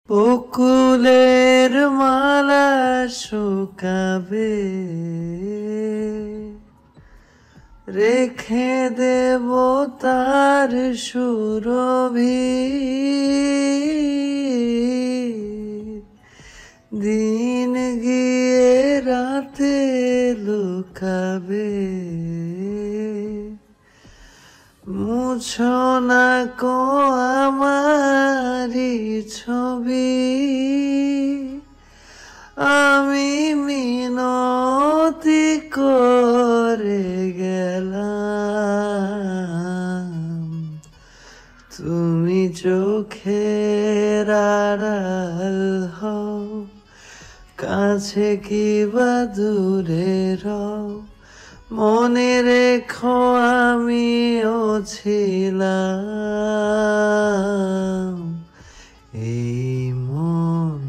বকুলের মালা শুকাবে, রেখে দেব তার সুরভি, দিন গিয়ে রাতে লুকাবে, মুছো না কো আমারি ছবি, আমি মিনতি করে গেলাম, তুমি চোখের আড়াল হও, কাছে কি বা দূরে রও, মনে রেখো আমিও ছিলাম, এই মন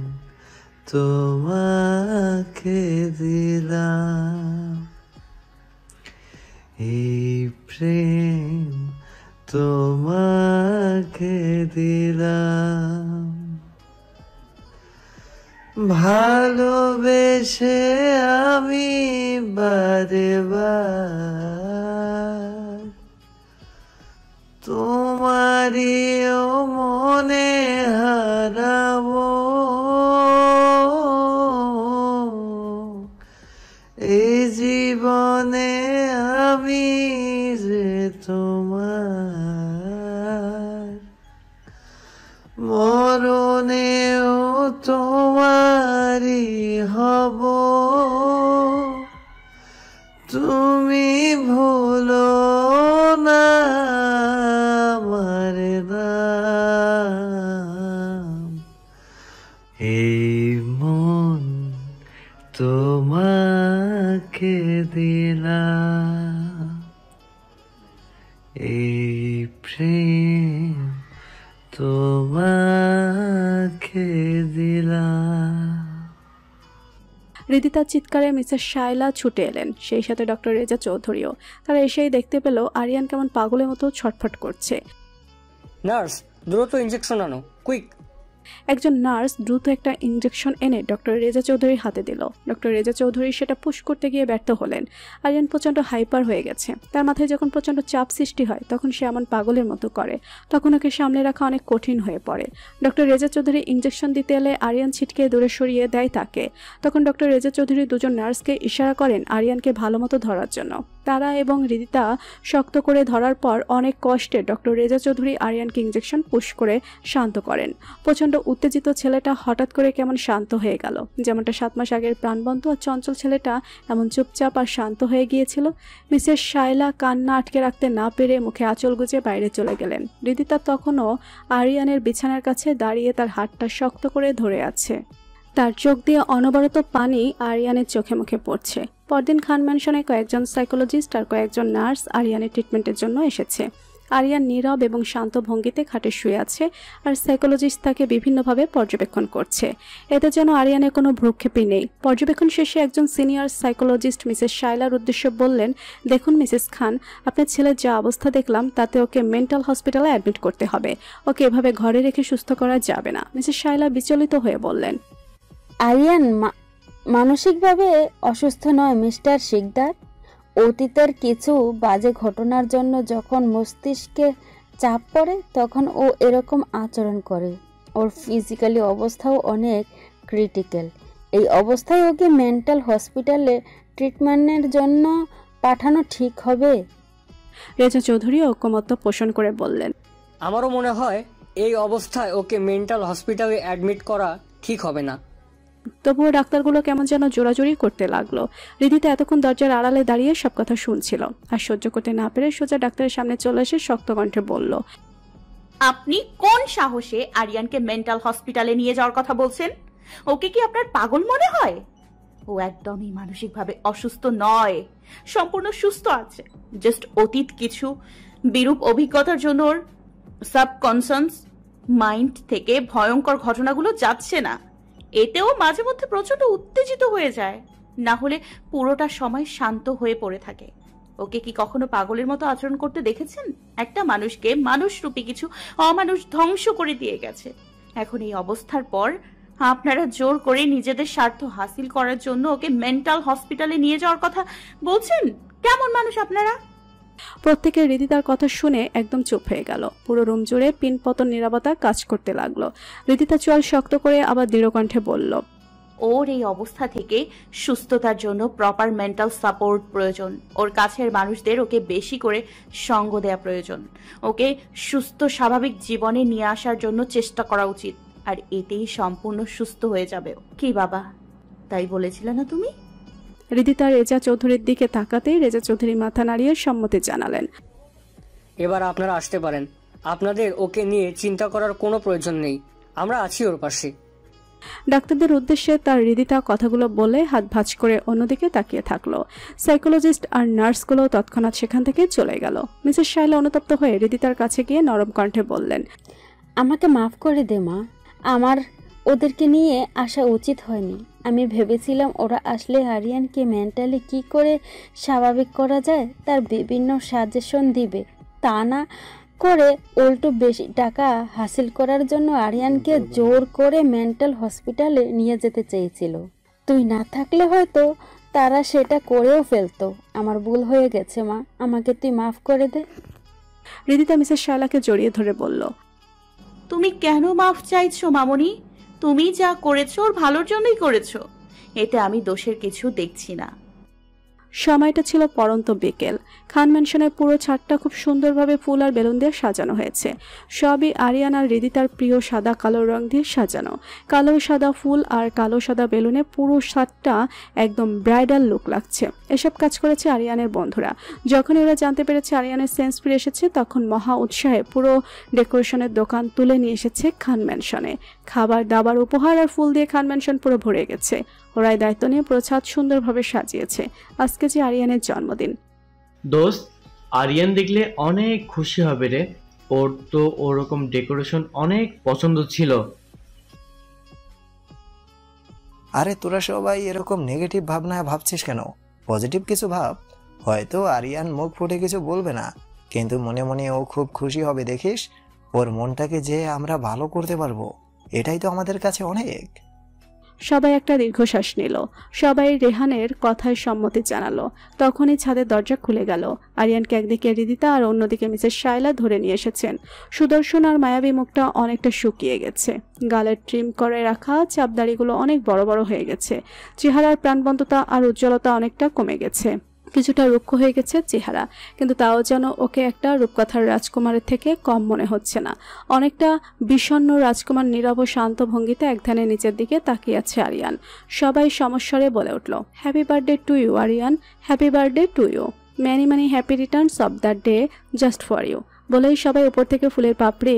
তোমাকে দিলাম, এই প্রেম তোমাকে দিলাম, ভালোবেসে আমি বারে বার তোমারিও মনে হারাবো, এই জীবনে আমি যে তোমার, মরণেও তোমারই হব, তুমি ভুলো না আমার নাম, এই মন তোমাকে দিলাম, এই প্রেম তোমাকে দিলাম। হৃদিতার চিৎকারে মিসেস শায়লা ছুটে এলেন, সেই সাথে ডক্টর রেজা চৌধুরীও। তারা এসেই দেখতে পেল আরিয়ান কেমন পাগলের মতো ছটফট করছে। নার্স, দ্রুত ইনজেকশন আনো, কুইক। একজন নার্স দ্রুত একটা ইনজেকশন এনে ডক্টর রেজা চৌধুরীর হাতে দিল। ডক্টর রেজা চৌধুরী সেটা পুশ করতে গিয়ে ব্যর্থ হলেন। আরিয়ান প্রচণ্ড হাইপার হয়ে গেছে। তার মাথায় যখন প্রচণ্ড চাপ সৃষ্টি হয় তখন সে এমন পাগলের মতো করে, তখন ওকে সামলে রাখা অনেক কঠিন হয়ে পড়ে। ডক্টর রেজা চৌধুরী ইনজেকশন দিতে এলে আরিয়ান ছিটকে দূরে সরিয়ে দেয় তাকে। তখন ডক্টর রেজা চৌধুরী দুজন নার্সকে ইশারা করেন আরিয়ানকে ভালো মতো ধরার জন্য। তারা এবং হৃদিতা শক্ত করে ধরার পর অনেক কষ্টে ডক্টর রেজা চৌধুরী আরিয়ানকে ইনজেকশন পুশ করে শান্ত করেন। প্রচণ্ড উত্তেজিত ছেলেটা হঠাৎ করে কেমন শান্ত হয়ে গেল, যেমনটা 7 মাস আগের প্রাণবন্ত আর চঞ্চল ছেলেটা এমন চুপচাপ আর শান্ত হয়ে গিয়েছিল। মিসেস শায়লা কান্না আটকে রাখতে না পেরে মুখে আঁচল গুজে বাইরে চলে গেলেন। হৃদিতা তখনও আরিয়ানের বিছানার কাছে দাঁড়িয়ে তার হাতটা শক্ত করে ধরে আছে। তার চোখ দিয়ে অনবরত পানি আরিয়ানের চোখে মুখে পড়ছে। পরদিন খান ম্যানশনে কয়েকজন সাইকোলজিস্ট আর কয়েকজন নার্স আরিয়ানের ট্রিটমেন্টের জন্য এসেছে। আরিয়ান নীরব এবং শান্ত ভঙ্গিতে খাটে শুয়ে আছে, আর সাইকোলজিস্ট তাকে বিভিন্নভাবে পর্যবেক্ষণ করছে। এতে যেন আরিয়ানের কোনো ভ্রুক্ষেপই নেই। পর্যবেক্ষণ শেষে একজন সিনিয়র সাইকোলজিস্ট মিসেস শায়লার উদ্দেশ্যে বললেন, দেখুন মিসেস খান, আপনার ছেলের যা অবস্থা দেখলাম তাতে ওকে মেন্টাল হসপিটালে অ্যাডমিট করতে হবে। ওকে এভাবে ঘরে রেখে সুস্থ করা যাবে না। মিসেস শায়লা বিচলিত হয়ে বললেন, আরিয়ান মানসিকভাবে অসুস্থ নয় মিস্টার শিকদার। অতীতের কিছু বাজে ঘটনার জন্য যখন মস্তিষ্কে চাপ পড়ে তখন ও এরকম আচরণ করে। ওর ফিজিক্যালি অবস্থাও অনেক ক্রিটিক্যাল। এই অবস্থায় ওকে মেন্টাল হসপিটালে ট্রিটমেন্টের জন্য পাঠানো ঠিক হবে। রেজা চৌধুরী ঐকমত্য পোষণ করে বললেন, আমারও মনে হয় এই অবস্থায় ওকে মেন্টাল হসপিটালে অ্যাডমিট করা ঠিক হবে না। তবুও ডাক্তারগুলো কেমন যেন জোরাজোরি করতে লাগলো। হৃদিতা এতক্ষণ দরজার আড়ালে দাঁড়িয়ে সব কথা শুনছিল, আর সহ্য করতে না পেরে সোজা ডাক্তারের সামনে চলে এসে শক্ত কণ্ঠে বলল, আপনি কোন সাহসে আরিয়ানকে মেন্টাল হসপিটালে নিয়ে যাওয়ার কথা বলছেন? ওকে কি আপনার পাগল মনে হয়? ও একদমই মানসিকভাবে অসুস্থ নয়, সম্পূর্ণ সুস্থ আছে। জাস্ট অতীত কিছু বিরূপ অভিজ্ঞতার জন্য ওর সাবকনসিয়াস মাইন্ড থেকে ভয়ঙ্কর ঘটনাগুলো যাচ্ছে না। এতেও মাঝে মধ্যে প্রচন্ড উত্তেজিত হয়ে যায়, না হলে পুরোটা সময় শান্ত হয়ে পড়ে থাকে। ওকে কি কখনো পাগলের মতো আচরণ করতে দেখেছেন? একটা মানুষকে মানুষরূপী কিছু অমানুষ ধ্বংস করে দিয়ে গেছে। এখন এই অবস্থার পর আপনারা জোর করে নিজেদের স্বার্থ হাসিল করার জন্য ওকে মেন্টাল হসপিটালে নিয়ে যাওয়ার কথা বলছেন। কেমন মানুষ আপনারা? প্রত্যেকের হৃদিতার কথা শুনে একদম চুপ হয়ে গেল। পুরো রুম জুড়ে পিনপতন নীরবতা কাজ করতে লাগলো। হৃদিতা চোয়াল শক্ত করে আবার দৃঢ় কণ্ঠে বলল, ওর এই অবস্থা থেকে সুস্থতার জন্য প্রপার মেন্টাল সাপোর্ট প্রয়োজন। ওর কাছের মানুষদের ওকে বেশি করে সঙ্গ দেওয়া প্রয়োজন। ওকে সুস্থ স্বাভাবিক জীবনে নিয়ে আসার জন্য চেষ্টা করা উচিত, আর এতেই সম্পূর্ণ সুস্থ হয়ে যাবে। কি বাবা, তাই বলেছিলে না তুমি? হৃদিতা রেজা চৌধুরীর দিকে তাকাতেই রেজা চৌধুরী মাথা নাড়িয়ে সম্মতি জানালেন। এবার আপনারা আসতে পারেন। আপনাদের ওকে নিয়ে চিন্তা করার কোনো প্রয়োজন নেই, আমরা আছি ওর পাশে। ডাক্তারদের উদ্দেশ্যে তার হৃদিতা কথাগুলো বলে হাত ভাঁজ করে অন্যদিকে তাকিয়ে থাকলো। সাইকোলজিস্ট আর নার্সগুলো তৎক্ষণাৎ সেখান থেকে চলে গেল। মিসেস শায়লা অনুতপ্ত হয়ে হৃদিতার কাছে গিয়ে নরম কণ্ঠে বললেন, আমাকে মাফ করে দে মা, আমার ওদেরকে নিয়ে আসা উচিত হয়নি। আমি ভেবেছিলাম ওরা আসলে আরিয়ানকে মেন্টালি কি করে স্বাভাবিক করা যায় তার বিভিন্ন সাজেশন দিবে, তা না করে উল্টো বেশি টাকা হাসিল করার জন্য আরিয়ানকে জোর করে মেন্টাল হসপিটালে নিয়ে যেতে চেয়েছিল। তুই না থাকলে হয়তো তারা সেটা করেও ফেলতো। আমার ভুল হয়ে গেছে মা, আমাকে তুই মাফ করে দে। হৃদিতা মিসেস শায়লাকে জড়িয়ে ধরে বলল, তুমি কেন মাফ চাইছো মামনি? তুমি যা করেছো ওর ভালোর জন্যই করেছো, এতে আমি দোষের কিছু দেখছি না। সময়টা ছিল পরন্ত বিকেল। খান ম্যানশনের পুরো ছাদটা খুব সুন্দরভাবে ফুল আর বেলুন দিয়ে সাজানো হয়েছে। সবই আরিয়ান আর হৃদিতার প্রিয় সাদা কালো রং দিয়ে সাজানো। কালো সাদা ফুল আর কালো সাদা বেলুনে পুরো ছাদটা একদম ব্রাইডাল লুক লাগছে। এসব কাজ করেছে আরিয়ানের বন্ধুরা। যখন ওরা জানতে পেরেছে আরিয়ানের সেন্স ফিরে এসেছে, তখন মহা উৎসাহে পুরো ডেকোরেশনের দোকান তুলে নিয়ে এসেছে খান ম্যানশনে। খাবার দাবার উপহার আর ফুল দিয়ে খান ম্যানশন পুরো ভরে গেছে। ওরাই দায়িত্ব নিয়ে পুরো ছাদ সুন্দরভাবে সাজিয়েছে। আজকে যে আরিয়ানের জন্মদিন। দোস্ত, আরিয়ান দেখলে অনেক খুশি হবে রে। ওর তো ওরকম ডেকোরেশন অনেক পছন্দ ছিল। আরে তোরা সবাই এরকম নেগেটিভ ভাবনা ভাবছিস কেন? পজিটিভ কিছু ভাব। হয়তো আরিয়ান মুখ ফুটে কিছু বলবে না, কিন্তু মনে মনে ও খুব খুশি হবে। দেখিস, ওর মনটাকে যে আমরা ভালো করতে পারবো, এটাই তো আমাদের কাছে অনেক। সবাই একটা দীর্ঘশ্বাস নিল। সবাই রেহানের কথায় সম্মতি জানালো। তখনই ছাদের দরজা খুলে গেল। আরিয়ানকে একদিকে হৃদিতা আর অন্যদিকে মিসেস শায়লা ধরে নিয়ে এসেছেন। সুদর্শন আর মায়াবী মুখটা অনেকটা শুকিয়ে গেছে। গালের ট্রিম করে রাখা চাপদাড়িগুলো অনেক বড় বড় হয়ে গেছে। চেহারার প্রাণবন্ততা আর উজ্জ্বলতা অনেকটা কমে গেছে। কিছুটা রুক্ষ হয়ে গেছে চেহারা, কিন্তু তাও যেন ওকে একটা রূপকথার রাজকুমারের থেকে কম মনে হচ্ছে না। অনেকটা বিষণ্ণ রাজকুমার নীরব শান্ত ভঙ্গিতে এক ধ্যানে নিচের দিকে তাকিয়ে আছে আরিয়ান। সবাই সমস্বরে বলে উঠল, happy birthday to you Aryan, happy birthday to you, many many happy returns of that day just for you. বলেই সবাই উপর থেকে ফুলের পাপড়ি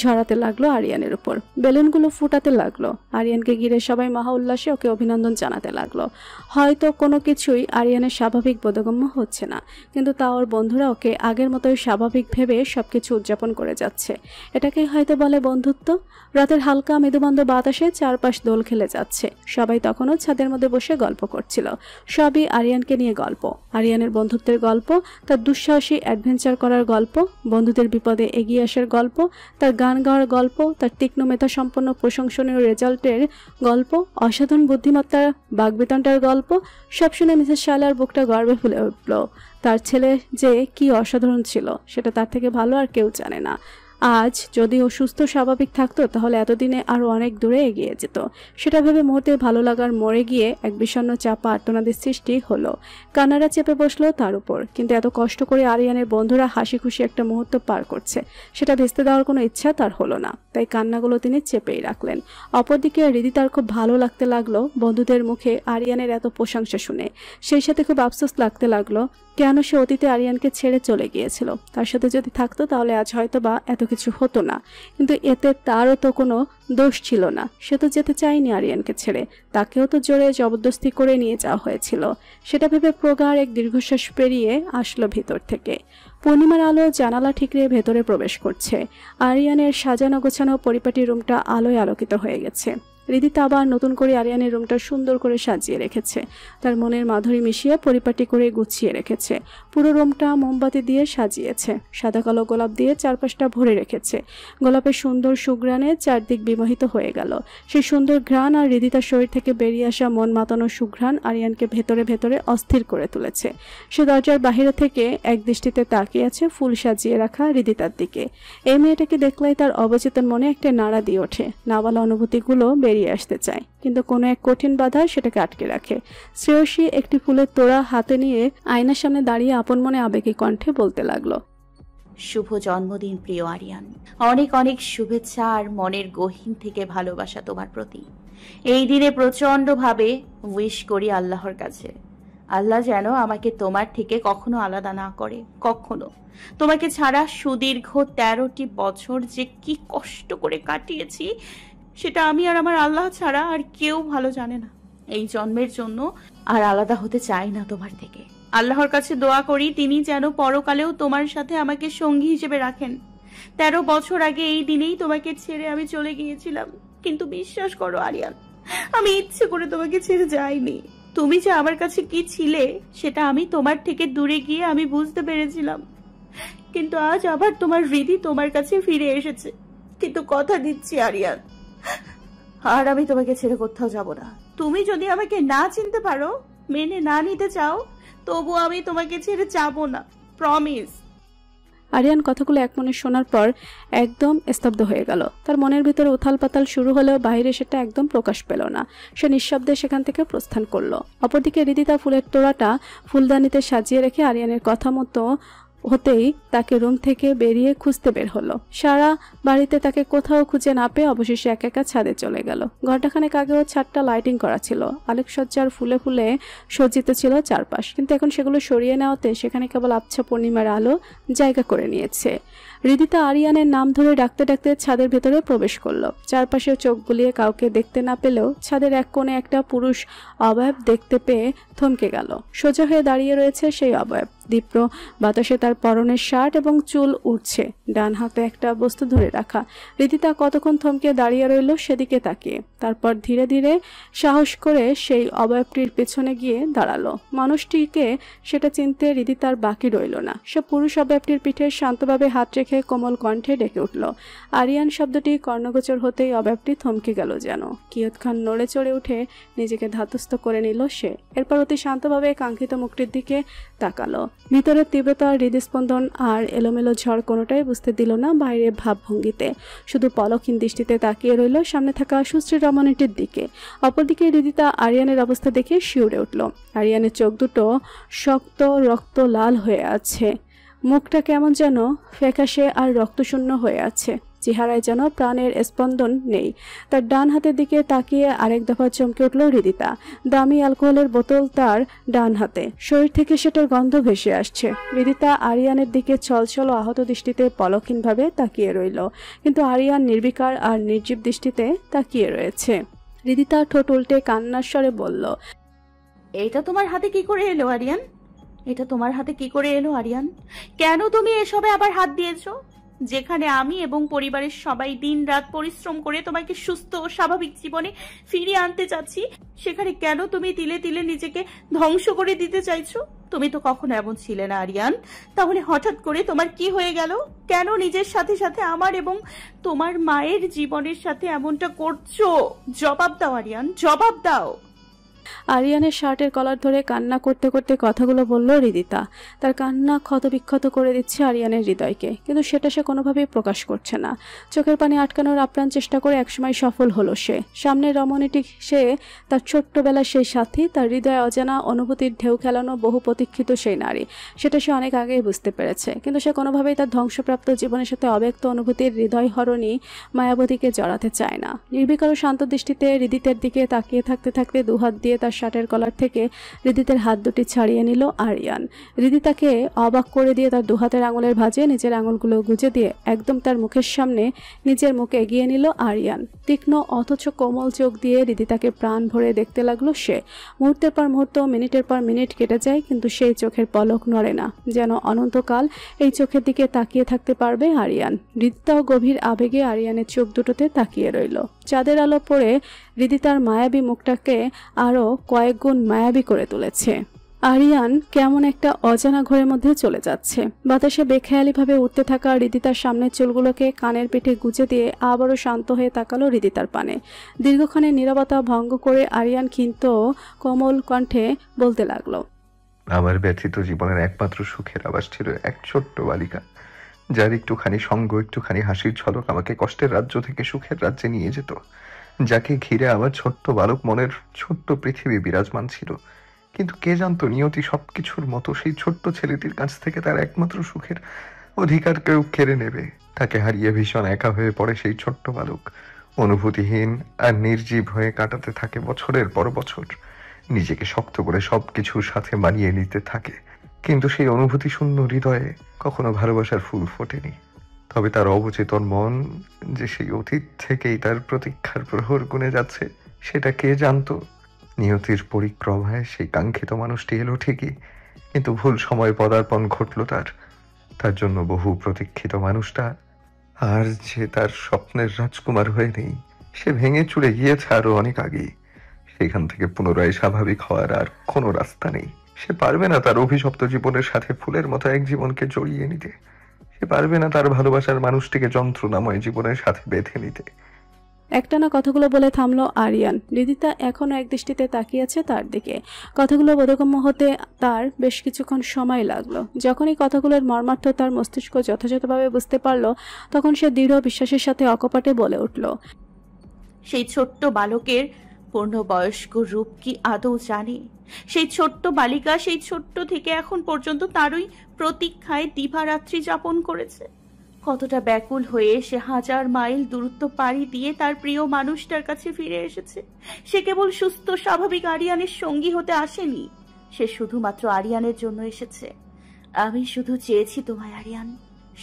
ঝরাতে লাগলো আরিয়ানের উপর। বেলুনগুলো ফুটাতে লাগলো। আরিয়ানকে ঘিরে সবাই মহা উল্লাসে ওকে অভিনন্দন জানাতে লাগলো। হয়তো কোনো কিছুই আরিয়ানের স্বাভাবিক বোধগম্য হচ্ছে না, কিন্তু তা ওর বন্ধুরা ওকে আগের মতোই স্বাভাবিক ভেবে সবকিছু উদযাপন করে যাচ্ছে। এটাকে হয়তো বলে বন্ধুত্ব। রাতের হালকা মৃদুমন্দ বাতাসে চারপাশ দোল খেলে যাচ্ছে। সবাই তখনও ছাদের মধ্যে বসে গল্প করছিল। সবই আরিয়ানকে নিয়ে গল্প। আরিয়ানের বন্ধুত্বের গল্প, তার দুঃসাহসী অ্যাডভেঞ্চার করার গল্প, বন্ধুদের বিপদে এগিয়ে আসার গল্প, তার গান গাওয়ার গল্প, তার তীক্ষ্ণ মেধা সম্পন্ন প্রশংসনীয় রেজাল্টের গল্প, অসাধারণ বুদ্ধিমত্তার বাগবেতনটার গল্প। সব শুনে মিসেস শায়লার বুকটা গর্বে ফুলে উঠল। তার ছেলে যে কি অসাধারণ ছিল সেটা তার থেকে ভালো আর কেউ জানে না। আজ যদি ও সুস্থ স্বাভাবিক থাকতো তাহলে এতদিনে আরও অনেক দূরে এগিয়ে যেত। সেটা ভেবে মুহূর্তে ভালো লাগার মরে গিয়ে এক বিষণ্ণ চাপা আর্তনাদের সৃষ্টি হলো। কান্নারা চেপে বসলো তার উপর। কিন্তু এত কষ্ট করে আরিয়ানের বন্ধুরা হাসি খুশি একটা মুহূর্ত পার করছে, সেটা ভেস্তে দেওয়ার কোনো ইচ্ছা তার হলো না। তাই কান্নাগুলো তিনি চেপেই রাখলেন। অপরদিকে হৃদিতার খুব ভালো লাগতে লাগলো বন্ধুদের মুখে আরিয়ানের এত প্রশংসা শুনে। সেই সাথে খুব আফসোস লাগতে লাগলো কেন সে অতীতে আরিয়ানকে ছেড়ে চলে গিয়েছিল। তার সাথে যদি থাকতো তাহলে আজ হয়তো বা এত কিছু হতো না। কিন্তু এতে তারও তো কোনো দোষ ছিল না। সে তো যেতে চায়নি আরিয়ানকে ছেড়ে, তাকেও তো জোরে জবরদস্তি করে নিয়ে যাওয়া হয়েছিল। সেটা ভেবে প্রগাঢ় এক দীর্ঘশ্বাস পেরিয়ে আসলো ভিতর থেকে। পূর্ণিমার আলো জানালা ঠিকরে ভেতরে প্রবেশ করছে। আরিয়ানের সাজানো গোছানো পরিপাটি রুমটা আলোয় আলোকিত হয়ে গেছে। রিদিতা আবার নতুন করে আরিয়ানের রুমটা সুন্দর করে সাজিয়ে রেখেছে, তার মনের মাধুরী মিশিয়ে পরিপাটি করে গুছিয়ে রেখেছে। পুরো রুমটা মোমবাতি দিয়ে সাজিয়েছে, সাদা কালো গোলাপ দিয়ে চারপাশটা ভরে রেখেছে। গোলাপের সুন্দর সুঘ্রাণে চারদিক বিমোহিত হয়ে গেল। সেই সুন্দর ঘ্রাণ আর রিদিতার শরীর থেকে বেরিয়ে আসা মন মাতানো সুঘ্রাণ আরিয়ানকে ভেতরে ভেতরে অস্থির করে তুলেছে। সে দরজার বাহিরে থেকে এক দৃষ্টিতে তাকিয়ে আছে ফুল সাজিয়ে রাখা রিদিতার দিকে। এই মেয়েটাকে দেখলেই তার অবচেতন মনে একটা নাড়া দিয়ে ওঠে, না বলা অনুভূতিগুলো বেরিয়ে আসতে চায়, কিন্তু কোনো এক কঠিন বাধা সেটাকে আটকে রাখে। শ্রেয়সী একটি ফুলের তোড়া হাতে নিয়ে আয়নার সামনে দাঁড়িয়ে আপন মনে আবেগী কণ্ঠে বলতে লাগলো, শুভ জন্মদিন প্রিয় আরিয়ান, অনেক অনেক শুভেচ্ছা আর মনের গহীন থেকে ভালোবাসা তোমার প্রতি। এই দিনে প্রচন্ডভাবে উইশ করি আল্লাহর কাছে, আল্লাহ যেন আমাকে তোমার থেকে কখনো আলাদা না করে। কখনো তোমাকে ছাড়া সুদীর্ঘ 13টি বছর যে কি কষ্ট করে কাটিয়েছি সেটা আমি আর আমার আল্লাহ ছাড়া আর কেউ ভালো জানে না। এই জন্মের জন্য আর আলাদা হতে চাই না তোমার থেকে। আল্লাহর কাছে দোয়া করি তিনি যেন পরকালেও তোমার সাথে আমাকে সঙ্গী হিসেবে রাখেন। 13 বছর আগে এই দিনেই তোমাকে ছেড়ে আমি চলে গিয়েছিলাম, কিন্তু বিশ্বাস করো আরিয়ান, আমি ইচ্ছে করে তোমাকে ছেড়ে যাইনি। তুমি যে আমার কাছে কি ছিলে সেটা আমি তোমার থেকে দূরে গিয়ে আমি বুঝতে পেরেছিলাম, কিন্তু আজ আবার তোমার হৃদয় তোমার কাছে ফিরে এসেছে। কিন্তু কথা দিচ্ছি আরিয়ান, আর আমি তোমাকে ছেড়ে কোথাও যাব না। তুমি যদি আমাকে না চিনতে পারো, মেনে না নিতে চাও, তবু আমি তোমাকে ছেড়ে যাব না, প্রমিস। আরিয়ান কথাগুলো এক মনে শোনার পর একদম স্তব্ধ হয়ে গেল। তার মনের ভিতরে উথাল পাতাল শুরু হলেও বাইরে সেটা একদম প্রকাশ পেল না। সে নিঃশব্দে সেখান থেকে প্রস্থান করলো। অপরদিকে রিদিতা ফুলের তোড়াটা ফুলদানিতে সাজিয়ে রেখে আরিয়ানের কথা মতো হতেই তাকে রুম থেকে বেরিয়ে খুঁজতে বের হলো। সারা বাড়িতে তাকে কোথাও খুঁজে না পেয়ে অবশেষে একা একা ছাদে চলে গেল। ঘণ্টাখানেক আগেও ছাদটা লাইটিং করা ছিল, আলোকসজ্জার ফুলে ফুলে সজ্জিত ছিল চারপাশ, কিন্তু এখন সেগুলো সরিয়ে নেওয়াতে সেখানে কেবল আবছা পূর্ণিমার আলো জায়গা করে নিয়েছে। রিদিতা আরিয়ানের নাম ধরে ডাকতে ডাকতে ছাদের ভেতরে প্রবেশ করলো। চারপাশে চোখ বুলিয়ে কাউকে দেখতে না পেলেও ছাদের এক কোণে একটা পুরুষ অবয়ব দেখতে পেয়ে থমকে গেল। সোজা হয়ে দাঁড়িয়ে রয়েছে সেই অবয়ব, তীব্র বাতাসে তার পরনের শার্ট এবং চুল উড়ছে, ডান হাতে একটা বস্তু ধরে রাখা। রিদিতা কতক্ষণ থমকে দাঁড়িয়ে রইল সেদিকে তাকিয়ে, তারপর ধীরে ধীরে সাহস করে সেই অবয়বটির পেছনে গিয়ে দাঁড়ালো। মানুষটিকে সেটা চিনতে রিদিতার বাকি রইল না। সে পুরুষ অবয়বটির পিঠে শান্তভাবে হাত রেখে কোমল কণ্ঠে ডেকে উঠল। আরিয়ান শব্দটি কর্ণগোচর হতেই অবয়বটি থমকে গেল, যেন কিয়ৎক্ষণ নড়ে চড়ে উঠে নিজেকে ধাতস্থ করে নিল সে। এরপর অতি শান্তভাবে কাঙ্ক্ষিত মুখটির দিকে তাকালো। ভিতরের তীব্রতা, হৃদস্পন্দন আর এলোমেলো ঝড় কোনোটাই বুঝতে দিল না বাইরের ভাবভঙ্গিতে। শুধু পলকহীন দৃষ্টিতে তাকিয়ে রইল সামনে থাকা সুশ্রী রমণীটির দিকে। অপরদিকে রিদিতা আরিয়ানের অবস্থা দেখে শিউরে উঠল। আরিয়ানের চোখ দুটো শক্ত রক্ত লাল হয়ে আছে, মুখটা কেমন যেন ফ্যাকাশে আর রক্তশূন্য হয়ে আছে, চেহারায় যেন প্রাণের স্পন্দন নেই। তার ডান হাতের দিকে তাকিয়ে আরেক দফা চমকে উঠল রিদিতা। দামি অ্যালকোহলের বোতল তার ডান হাতে, শরীর থেকে সেটার গন্ধ ভেসে আসছে। রিদিতা আরিয়ানের দিকে ছলছল আহত দৃষ্টিতে পলকহীনভাবে তাকিয়ে রইল, কিন্তু আরিয়ান নির্বিকার আর নির্জীব দৃষ্টিতে তাকিয়ে রয়েছে। রিদিতা ঠোঁট উল্টে কান্নার স্বরে বলল, এটা তোমার হাতে কি করে এলো আরিয়ান? এটা তোমার হাতে কি করে এলো আরিয়ান? কেন তুমি এসবে আবার হাত দিয়েছো? যেখানে আমি এবং পরিবারের সবাই দিন রাত পরিশ্রম করে তোমাকে সুস্থ ও স্বাভাবিক জীবনে ফিরিয়ে আনতে চাচ্ছি, সেখানে কেন তুমি তিলে তিলে নিজেকে ধ্বংস করে দিতে চাইছো? তুমি তো কখনো এমন ছিলে না আরিয়ান, তাহলে হঠাৎ করে তোমার কি হয়ে গেল? কেন নিজের সাথে সাথে আমার এবং তোমার মায়ের জীবনের সাথে এমনটা করছো? জবাব দাও আরিয়ান, জবাব দাও। আরিয়ানের শার্টের কলার ধরে কান্না করতে করতে কথাগুলো বলল রিদিতা। তার কান্না ক্ষতবিক্ষত করে দিচ্ছে আরিয়ানের হৃদয়কে, কিন্তু সেটা সে কোনোভাবেই প্রকাশ করছে না। চোখের পানি আটকানোর আপ্রাণ চেষ্টা করে একসময় সফল হলো সে। সামনের রমণীটি সে, তার ছোট্টবেলার সেই সাথী, তার হৃদয়ে অজানা অনুভূতির ঢেউ খেলানো বহু প্রতীক্ষিত সেই নারী। সেটা সে অনেক আগেই বুঝতে পেরেছে, কিন্তু সে কোনোভাবেই তার ধ্বংসপ্রাপ্ত জীবনের সাথে অব্যক্ত অনুভূতির হৃদয়হরণী মায়াবতীকে জড়াতে চায় না। নির্বিকার ও শান্ত দৃষ্টিতে রিদিতের দিকে তাকিয়ে থাকতে থাকতে দুহাত দিয়ে তার শার্টের কলার থেকে রিদিতের হাত দুটি ছাড়িয়ে নিল আরিয়ান। রিদিতাকে অবাক করে দিয়ে তার দুহাতের আঙুলের ভাঁজে নিজের আঙুলগুলো গুজে দিয়ে একদম তার মুখের সামনে নিজের মুখ এগিয়ে নিল আরিয়ান। তীক্ষ্ণ অথচ কোমল চোখ দিয়ে রিদিতাকে প্রাণ ভরে দেখতে লাগলো সে। মুহূর্তের পর মুহূর্ত, মিনিটের পর মিনিট কেটে যায়, কিন্তু সেই চোখের পলক নড়ে না, যেন অনন্তকাল এই চোখের দিকে তাকিয়ে থাকতে পারবে আরিয়ান। রিদিতাও গভীর আবেগে আরিয়ানের চোখ দুটোতে তাকিয়ে রইল। চাঁদের আলো পড়ে হৃদিতার মায়াবী মুখটাকে আরও কয়েক গুণ মায়াবী করে তুলেছে। আরিয়ান কেমন একটা অজানা ঘরের মধ্যে চলে যাচ্ছে। বাতাসে বেখেয়ালিভাবে উঠতে থাকা হৃদিতার সামনের চুলগুলোকে কানের পিঠে গুজে দিয়ে আবারও শান্ত হয়ে তাকালো হৃদিতার পানে। দীর্ঘক্ষণের নীরবতা ভঙ্গ করে আরিয়ান কিন্তু কোমল কণ্ঠে বলতে লাগলো, আমার ব্যথিত জীবনের একমাত্র সুখের আবাস ছিল এক ছোট্ট বালিকা, যার একটুখানি সঙ্গ, একটুখানি হাসির ঝলক আমাকে কষ্টের রাজ্য থেকে সুখের রাজ্যে নিয়ে যেত, যাকে ঘিরে আমার ছোট্ট বালক মনের ছোট্ট পৃথিবী বিরাজমান ছিল। কিন্তু কে জানতো নিয়তি সবকিছুর মতো সেই ছোট্ট ছেলেটির কাছ থেকে তার একমাত্র সুখের অধিকার কেউ কেড়ে নেবে। তাকে হারিয়ে ভীষণ একা হয়ে পড়ে সেই ছোট্ট বালক, অনুভূতিহীন আর নির্জীব হয়ে কাটাতে থাকে বছরের পর বছর। নিজেকে শক্ত করে সবকিছুর সাথে মানিয়ে নিতে থাকে, কিন্তু সেই অনুভূতি শূন্য হৃদয়ে কখনো ভালোবাসার ফুল ফোটেনি। তবে তার অবচেতন মন যে সেই অতীত থেকেই তার প্রতীক্ষার প্রহর গুনে যাচ্ছে, সেটা কে জানতো। নিয়তির পরিক্রমায় সেই কাঙ্ক্ষিত মানুষটি এলো ঠিকই, কিন্তু ভুল সময় পদার্পণ ঘটল তার জন্য বহু প্রতীক্ষিত মানুষটা আর যে তার স্বপ্নের রাজকুমার হয়ে নেই, সে ভেঙে চুরে গিয়েছে আরো অনেক আগেই। সেখান থেকে পুনরায় স্বাভাবিক হওয়ার আর কোনো রাস্তা নেই। সে পারবে না তার অভিশপ্ত জীবনের সাথে ফুলের মতো এক জীবনকে জড়িয়ে নিতে। সে পারবে না তার ভালোবাসার মানুষটিকে যন্ত্রণাময় জীবনের সাথে বেঁধে নিতে। একটানা কথাগুলো বলে থামলো আরিয়ান। হৃদিতা এখনো এক দৃষ্টিতে তাকিয়েছে তার দিকে। কথাগুলো বোধগম্য হতে তার বেশ কিছুক্ষণ সময় লাগলো। যখনই কথাগুলোর মর্মার্থ তার মস্তিষ্ক যথাযথভাবে বুঝতে পারলো, তখন সে দৃঢ় বিশ্বাসের সাথে অকপটে বলে উঠল, সেই ছোট্ট বালকের পূর্ণবয়স্ক রূপ কি আদৌ জানে? সেই ছোট্ট বালিকা সেই ছোট্ট থেকে এখন পর্যন্ত তারই প্রতীক্ষায় দিবারাত্রি যাপন করেছে। কতটা ব্যাকুল হয়ে সে 1000 মাইল দূরত্ব পাড়ি দিয়ে তার প্রিয় মানুষটার কাছে ফিরে এসেছে। সে কেবল সুস্থ স্বাভাবিক আরিয়ানের সঙ্গী হতে আসেনি, সে শুধুমাত্র আরিয়ানের জন্য এসেছে। আমি শুধু চেয়েছি তোমায় আরিয়ান,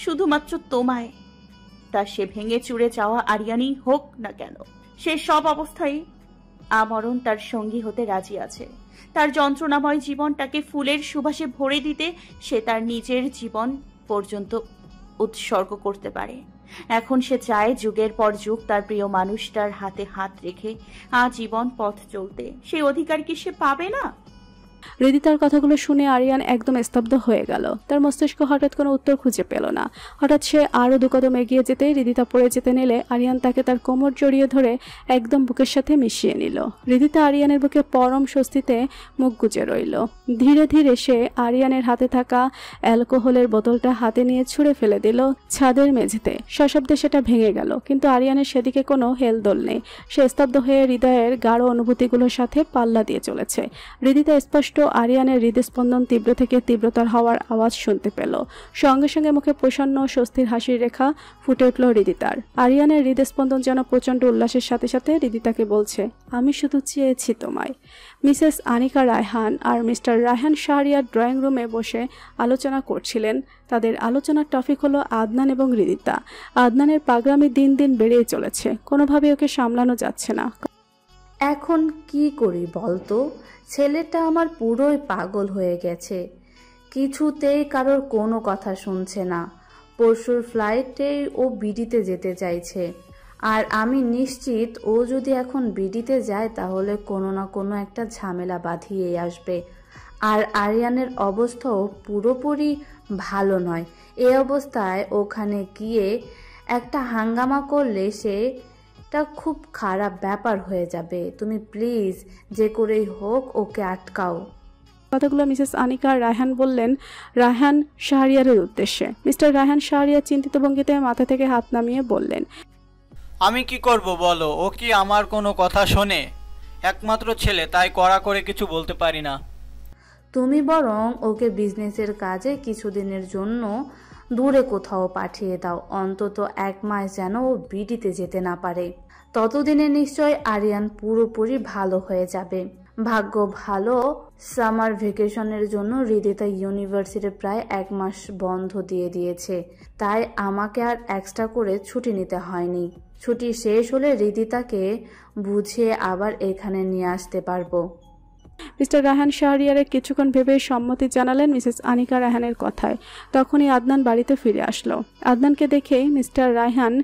শুধুমাত্র তোমায়। তার সে ভেঙে চুরে যাওয়া আরিয়ানই হোক না কেন, সে সব অবস্থায় আমরণ তার সঙ্গী হতে রাজি আছে। তার যন্ত্রণাময় জীবনটাকে ফুলের সুবাসে ভরে দিতে সে তার নিজের জীবন পর্যন্ত উৎসর্গ করতে পারে। এখন সে চায় যুগের পর যুগ তার প্রিয় মানুষটার হাতে হাত রেখে আজীবন পথ চলতে। সেই অধিকার কি সে পাবে না? হৃদিতার কথাগুলো শুনে আরিয়ান একদম স্তব্ধ হয়ে গেল। তার মস্তিষ্ক হঠাৎ কোনো উত্তর খুঁজে পেল না। হঠাৎ সে আরও 2 কদম এগিয়ে যেতেই হৃদিতা পড়ে যেতে নিলে আরিয়ান তাকে তার কোমর জড়িয়ে ধরে একদম বুকের সাথে মিশিয়ে নিল। হৃদিতা আরিয়ানের বুকে পরম স্বস্তিতে মুখ গুজে রইল। ধীরে ধীরে সে আরিয়ানের হাতে থাকা অ্যালকোহলের বোতলটা হাতে নিয়ে ছুঁড়ে ফেলে দিল ছাদের মেঝেতে। সশব্দে সেটা ভেঙে গেল, কিন্তু আরিয়ানের সেদিকে কোনো হেলদোল নেই। সে স্তব্ধ হয়ে হৃদয়ের গাঢ় অনুভূতিগুলোর সাথে পাল্লা দিয়ে চলেছে। হৃদিতা স্পষ্ট আরিয়ানের হৃদস্পন্দন তীব্র থেকে তীব্রতর হওয়ার আওয়াজ শুনতে পেল। সঙ্গে সঙ্গে মুখে প্রসন্ন স্বস্তির হাসির রেখা ফুটে উঠল হৃদিতার। আরিয়ানের হৃদস্পন্দন যেন প্রচণ্ড উল্লাসের সাথে সাথে হৃদিতাকে বলছে, আমি শুধু চেয়েছি তোমায়। মিসেস আনিকা রায়হান আর মিস্টার রায়হান শাহরিয়ার ড্রয়িং রুমে বসে আলোচনা করছিলেন। তাদের আলোচনার টপিক হলো আদনান এবং হৃদিতা। আদনানের পাগলামি দিন দিন বেড়েই চলেছে, কোনোভাবে ওকে সামলানো যাচ্ছে না। এখন কি করি বলতো? ছেলেটা আমার পুরোই পাগল হয়ে গেছে, কিছুতেই কারোর কোনো কথা শুনছে না। পরশুর ফ্লাইটেই ও বিডিতে যেতে চাইছে, আর আমি নিশ্চিত ও যদি এখন বিডিতে যায় তাহলে কোনো না কোনো একটা ঝামেলা বাঁধিয়েই আসবে। আর আরিয়ানের অবস্থাও পুরোপুরি ভালো নয়। এই অবস্থায় ওখানে গিয়ে একটা হাঙ্গামা করলে সেটা খুব খারাপ ব্যাপার হয়ে যাবে। তুমি প্লিজ যে করেই হোক ওকে আটকাও। কথাগুলো মিসেস আনিকা রায়হান বললেন রায়হান শাহরিয়ারের উদ্দেশ্যে। মিস্টার রায়হান শাহরিয়ার চিন্তিত ভঙ্গিতে মাথা থেকে হাত নামিয়ে বললেন, আমি কি করব বলো? ও কি আমার কোনো কথা শোনে? একমাত্র ছেলে, তাই কড়া করে কিছু বলতে পারি না। তুমি বরং ওকে বিজনেসের কাজে কিছুদিনের জন্য দূরে কোথাও পাঠিয়ে দাও, অন্তত 1 মাস যেন ও বিডিতে যেতে না পারে। ততদিনে নিশ্চয় আরিয়ান পুরোপুরি ভালো হয়ে যাবে। ভাগ্য ভালো সামার ভ্যাকেশনের জন্য হৃদিতা ইউনিভার্সিটি প্রায় 1 মাস বন্ধ দিয়ে দিয়েছে, তাই আমাকে আর এক্সট্রা করে ছুটি নিতে হয়নি। ছুটি শেষ হলে হৃদিতাকে বুঝিয়ে আবার এখানে নিয়ে আসতে পারবো। মিস্টার রায়হান শাহরিয়ারের কিছুক্ষণ ভেবে সম্মতি জানালেন মিসেস আনিকা রায়হানের কথায়। তখনই আদনান বাড়িতে ফিরে আসলো। আদনানকে দেখে মিস্টার রায়হান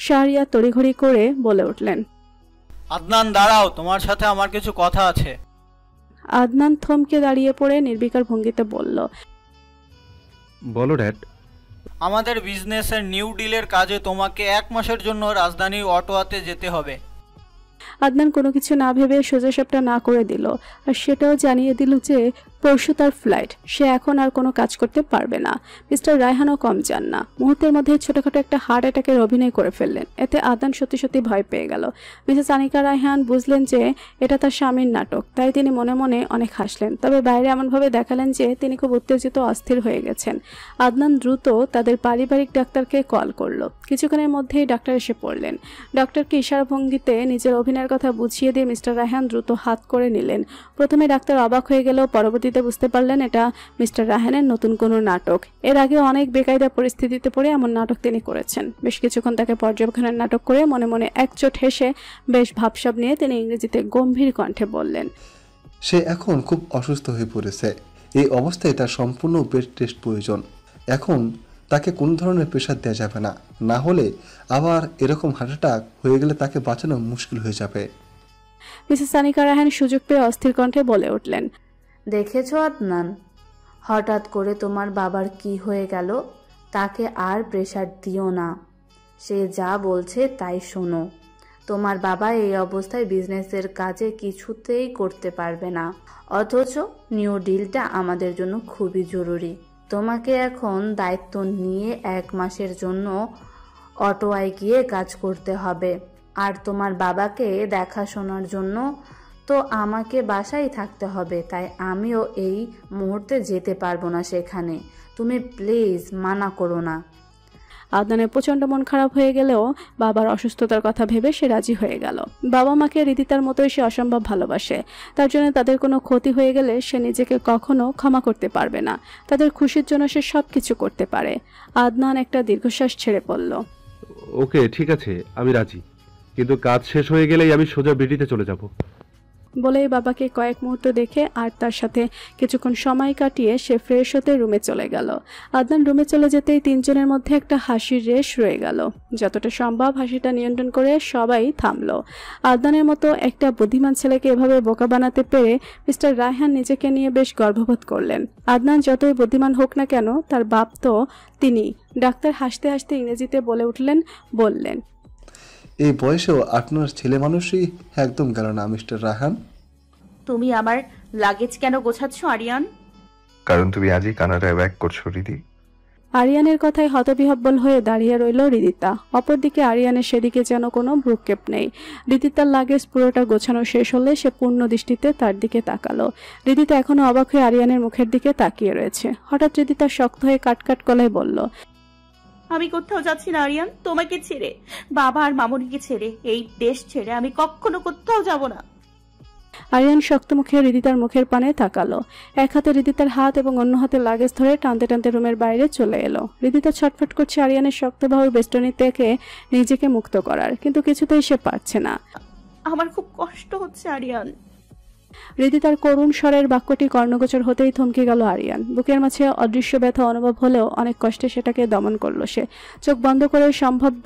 শাহরিয়ার তড়িঘড়ি করে বলে উঠলেন, আদনান দাঁড়াও, তোমার সাথে আমার কিছু কথা আছে। আদনান থমকে দাঁড়িয়ে পড়ে নির্বিকার ভঙ্গিতে বলল, বলো ড্যাড। আমাদের বিজনেসের নিউ ডিলের কাজে তোমাকে 1 মাসের জন্য রাজধানী অটোয়াতে যেতে হবে। আদনান কোনো কিছু না ভেবে সোজাসাপটা না করে দিল, আর সেটাও জানিয়ে দিল যে পরশু তার ফ্লাইট, সে এখন আর কোনো কাজ করতে পারবে না। মিস্টার রায়হানও কম যান না, মুহূর্তের মধ্যে ছোটখাটো একটা হার্ট অ্যাটাকের অভিনয় করে ফেললেন। এতে আদনান সত্যি সত্যি ভয় পেয়ে গেল। মিসেস আনিকা রায়হান বুঝলেন যে এটা তার স্বামীর নাটক, তাই তিনি মনে মনে অনেক হাসলেন, তবে বাইরে এমনভাবে দেখালেন যে তিনি খুব উত্তেজিত অস্থির হয়ে গেছেন। আদনান দ্রুত তাদের পারিবারিক ডাক্তারকে কল করলো। কিছুক্ষণের মধ্যেই ডাক্তার এসে পড়লেন। ডক্টরকে ইশারা ভঙ্গিতে নিজের অভিনয়ের কথা বুঝিয়ে দিয়ে মিস্টার রায়হান দ্রুত হাত করে নিলেন। প্রথমে ডাক্তার অবাক হয়ে গেল, পরবর্তীতে বুঝতে পারলেন এটা মিস্টার রায়হানের নতুন কোনো নাটক। এর আগে অনেক বেকায়দা পরিস্থিতিতে পড়ে এমন নাটক তিনি করেছেন। বেশ কিছুক্ষণ তাকে পর্যবেক্ষণের নাটক করে মনে মনে একচোট হেসে বেশ ভাবসাব নিয়ে তিনি ইংরেজিতে গম্ভীর কণ্ঠে বললেন, সে এখন খুব অসুস্থ হয়ে পড়েছে। এই অবস্থায় তার সম্পূর্ণ বেড রেস্ট প্রয়োজন। এখন তাকে কোনো ধরনের প্রেশার দেওয়া যাবে না, না হলে আবার এরকম হার্ট অ্যাটাক হয়ে গেলে তাকে বাঁচানো মুশকিল হয়ে যাবে। মিসেস আনিকা রায়হান সুযোগ পেয়ে অস্থির কণ্ঠে বলে উঠলেন, দেখেছো আদনান, হঠাৎ করে তোমার বাবার কি হয়ে গেল? তাকে আর প্রেশার দিও না, সে যা বলছে তাই শোনো। তোমার বাবা এই অবস্থায় বিজনেসের কাজে কিছুতেই করতে পারবে না, অথচ নিউ ডিলটা আমাদের জন্য খুবই জরুরি। তোমাকে এখন দায়িত্ব নিয়ে 1 মাসের জন্য অটোয়ায় গিয়ে কাজ করতে হবে, আর তোমার বাবাকে দেখাশোনার জন্য তো আমাকে বাসায় থাকতে হবে, তাই আমিও এই মুহূর্তে যেতে পারবো না সেখানে। তুমি প্লিজ মানা করো না। আদনানের প্রচণ্ড মন খারাপ হয়ে গেলেও বাবার অসুস্থতার কথা ভেবে সে রাজি হয়ে গেল। বাবা মাকে রীতিতার মতোই সে অসম্ভব ভালোবাসে, তার জন্য তাদের কোনো ক্ষতি হয়ে গেলে সে নিজেকে কখনো ক্ষমা করতে পারবে না। তাদের খুশির জন্য সে সব কিছু করতে পারে। আদনান একটা দীর্ঘশ্বাস ছেড়ে পড়ল। ওকে, ঠিক আছে, আমি রাজি, কিন্তু কাজ শেষ হয়ে গেলেই আমি সোজা বিডিতে চলে যাব। বলেই বাবাকে কয়েক মুহূর্ত দেখে আর তার সাথে কিছুক্ষণ সময় কাটিয়ে সে ফ্রেশ হতে রুমে চলে গেল। আদনান রুমে চলে যেতেই তিনজনের মধ্যে একটা হাসির রেশ রয়ে গেল। যতটা সম্ভব হাসিটা নিয়ন্ত্রণ করে সবাই থামলো। আদনানের মতো একটা বুদ্ধিমান ছেলেকে এভাবে বোকা বানাতে পেরে মিস্টার রায়হান নিজেকে নিয়ে বেশ গর্ববোধ করলেন। আদনান যতই বুদ্ধিমান হোক না কেন, তার বাপ তো তিনি। ডাক্তার হাসতে হাসতে ইংরেজিতে বললেন, এই বয়সেও আপনার ছেলে মানুষই একদম গেল না মিস্টার রায়হান। তুমি আমার লাগেজ কেন গোছাচ্ছ আরিয়ান? কারণ তুমি আজই কানাডায় ব্যাক করছো রিদি। আরিয়ানের কথায় হতবিহ্বল হয়ে দাঁড়িয়ে রইল রিদিতা। অপরদিকে আরিয়ানের সেদিকে যেন কোনো ভ্রুক্ষেপ নেই। রিদিতার লাগেজ পুরোটা গোছানো শেষ হলে সে পূর্ণ দৃষ্টিতে তার দিকে তাকালো। রিদিতা এখনো অবাক হয়ে আরিয়ানের মুখের দিকে তাকিয়ে রয়েছে। হঠাৎ রিদিতা শক্ত হয়ে কাটকাট গলায় বলল, আমি কোথাও যাচ্ছি না আরিয়ান, তোমাকে ছেড়ে, বাবা আর মামুনিকে ছেড়ে, এই দেশ ছেড়ে আমি কখনো কোথাও যাব না। আরিয়ান শক্ত মুখে রিদিতার মুখের পানে তাকালো। এক হাতে রিদিতার হাত এবং অন্য হাতে লাগেজ ধরে টানতে টানতে রুমের বাইরে চলে এলো। রিদিতা ছটফট করছে আরিয়ানের শক্ত বাহুর বেষ্টনী থেকে নিজেকে মুক্ত করার, কিন্তু কিছুতেই সে পারছে না। আমার খুব কষ্ট হচ্ছে আরিয়ান। রিদিতার করুণ স্বরের বাক্যটি কর্ণগোচর হতেই থমকে গেল আরিয়ান। বুকের মাঝে অদৃশ্য ব্যথা অনুভব হলেও অনেক কষ্টে সেটাকে দমন করলো সে। চোখ বন্ধ করে সম্ভাব্য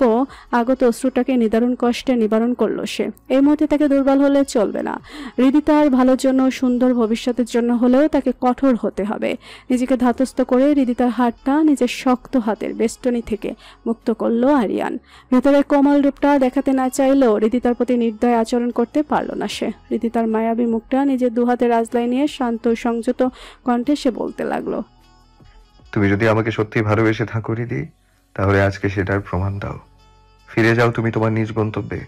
আগত অশ্রুটাকে নিদারুণ কষ্টে নিবারণ করলো সে। এই মুহূর্তে তাকে দুর্বল হলে চলবে না। রিদিতার ভালোর জন্য, সুন্দর ভবিষ্যতের জন্য হলেও তাকে কঠোর হতে হবে। নিজেকে ধাতস্থ করে রিদিতার হাতটা নিজের শক্ত হাতের বেষ্টনী থেকে মুক্ত করলো আরিয়ান। ভেতরে কোমল রূপটা দেখাতে না চাইলেও রিদিতার প্রতি নির্দয় আচরণ করতে পারল না সে। রিদিতার মায়াবী মুখটা নিজের দুহাতে রাজলাই নিয়ে শান্ত সংযত কণ্ঠে সে বলতে লাগলো, তুমি যদি আমাকে সত্যি ভালোবেসে থাকো রিদি, তাহলে আজকে সেটার প্রমাণ দাও। ফিরে যাও তুমি তোমার নিজ গন্তব্যে।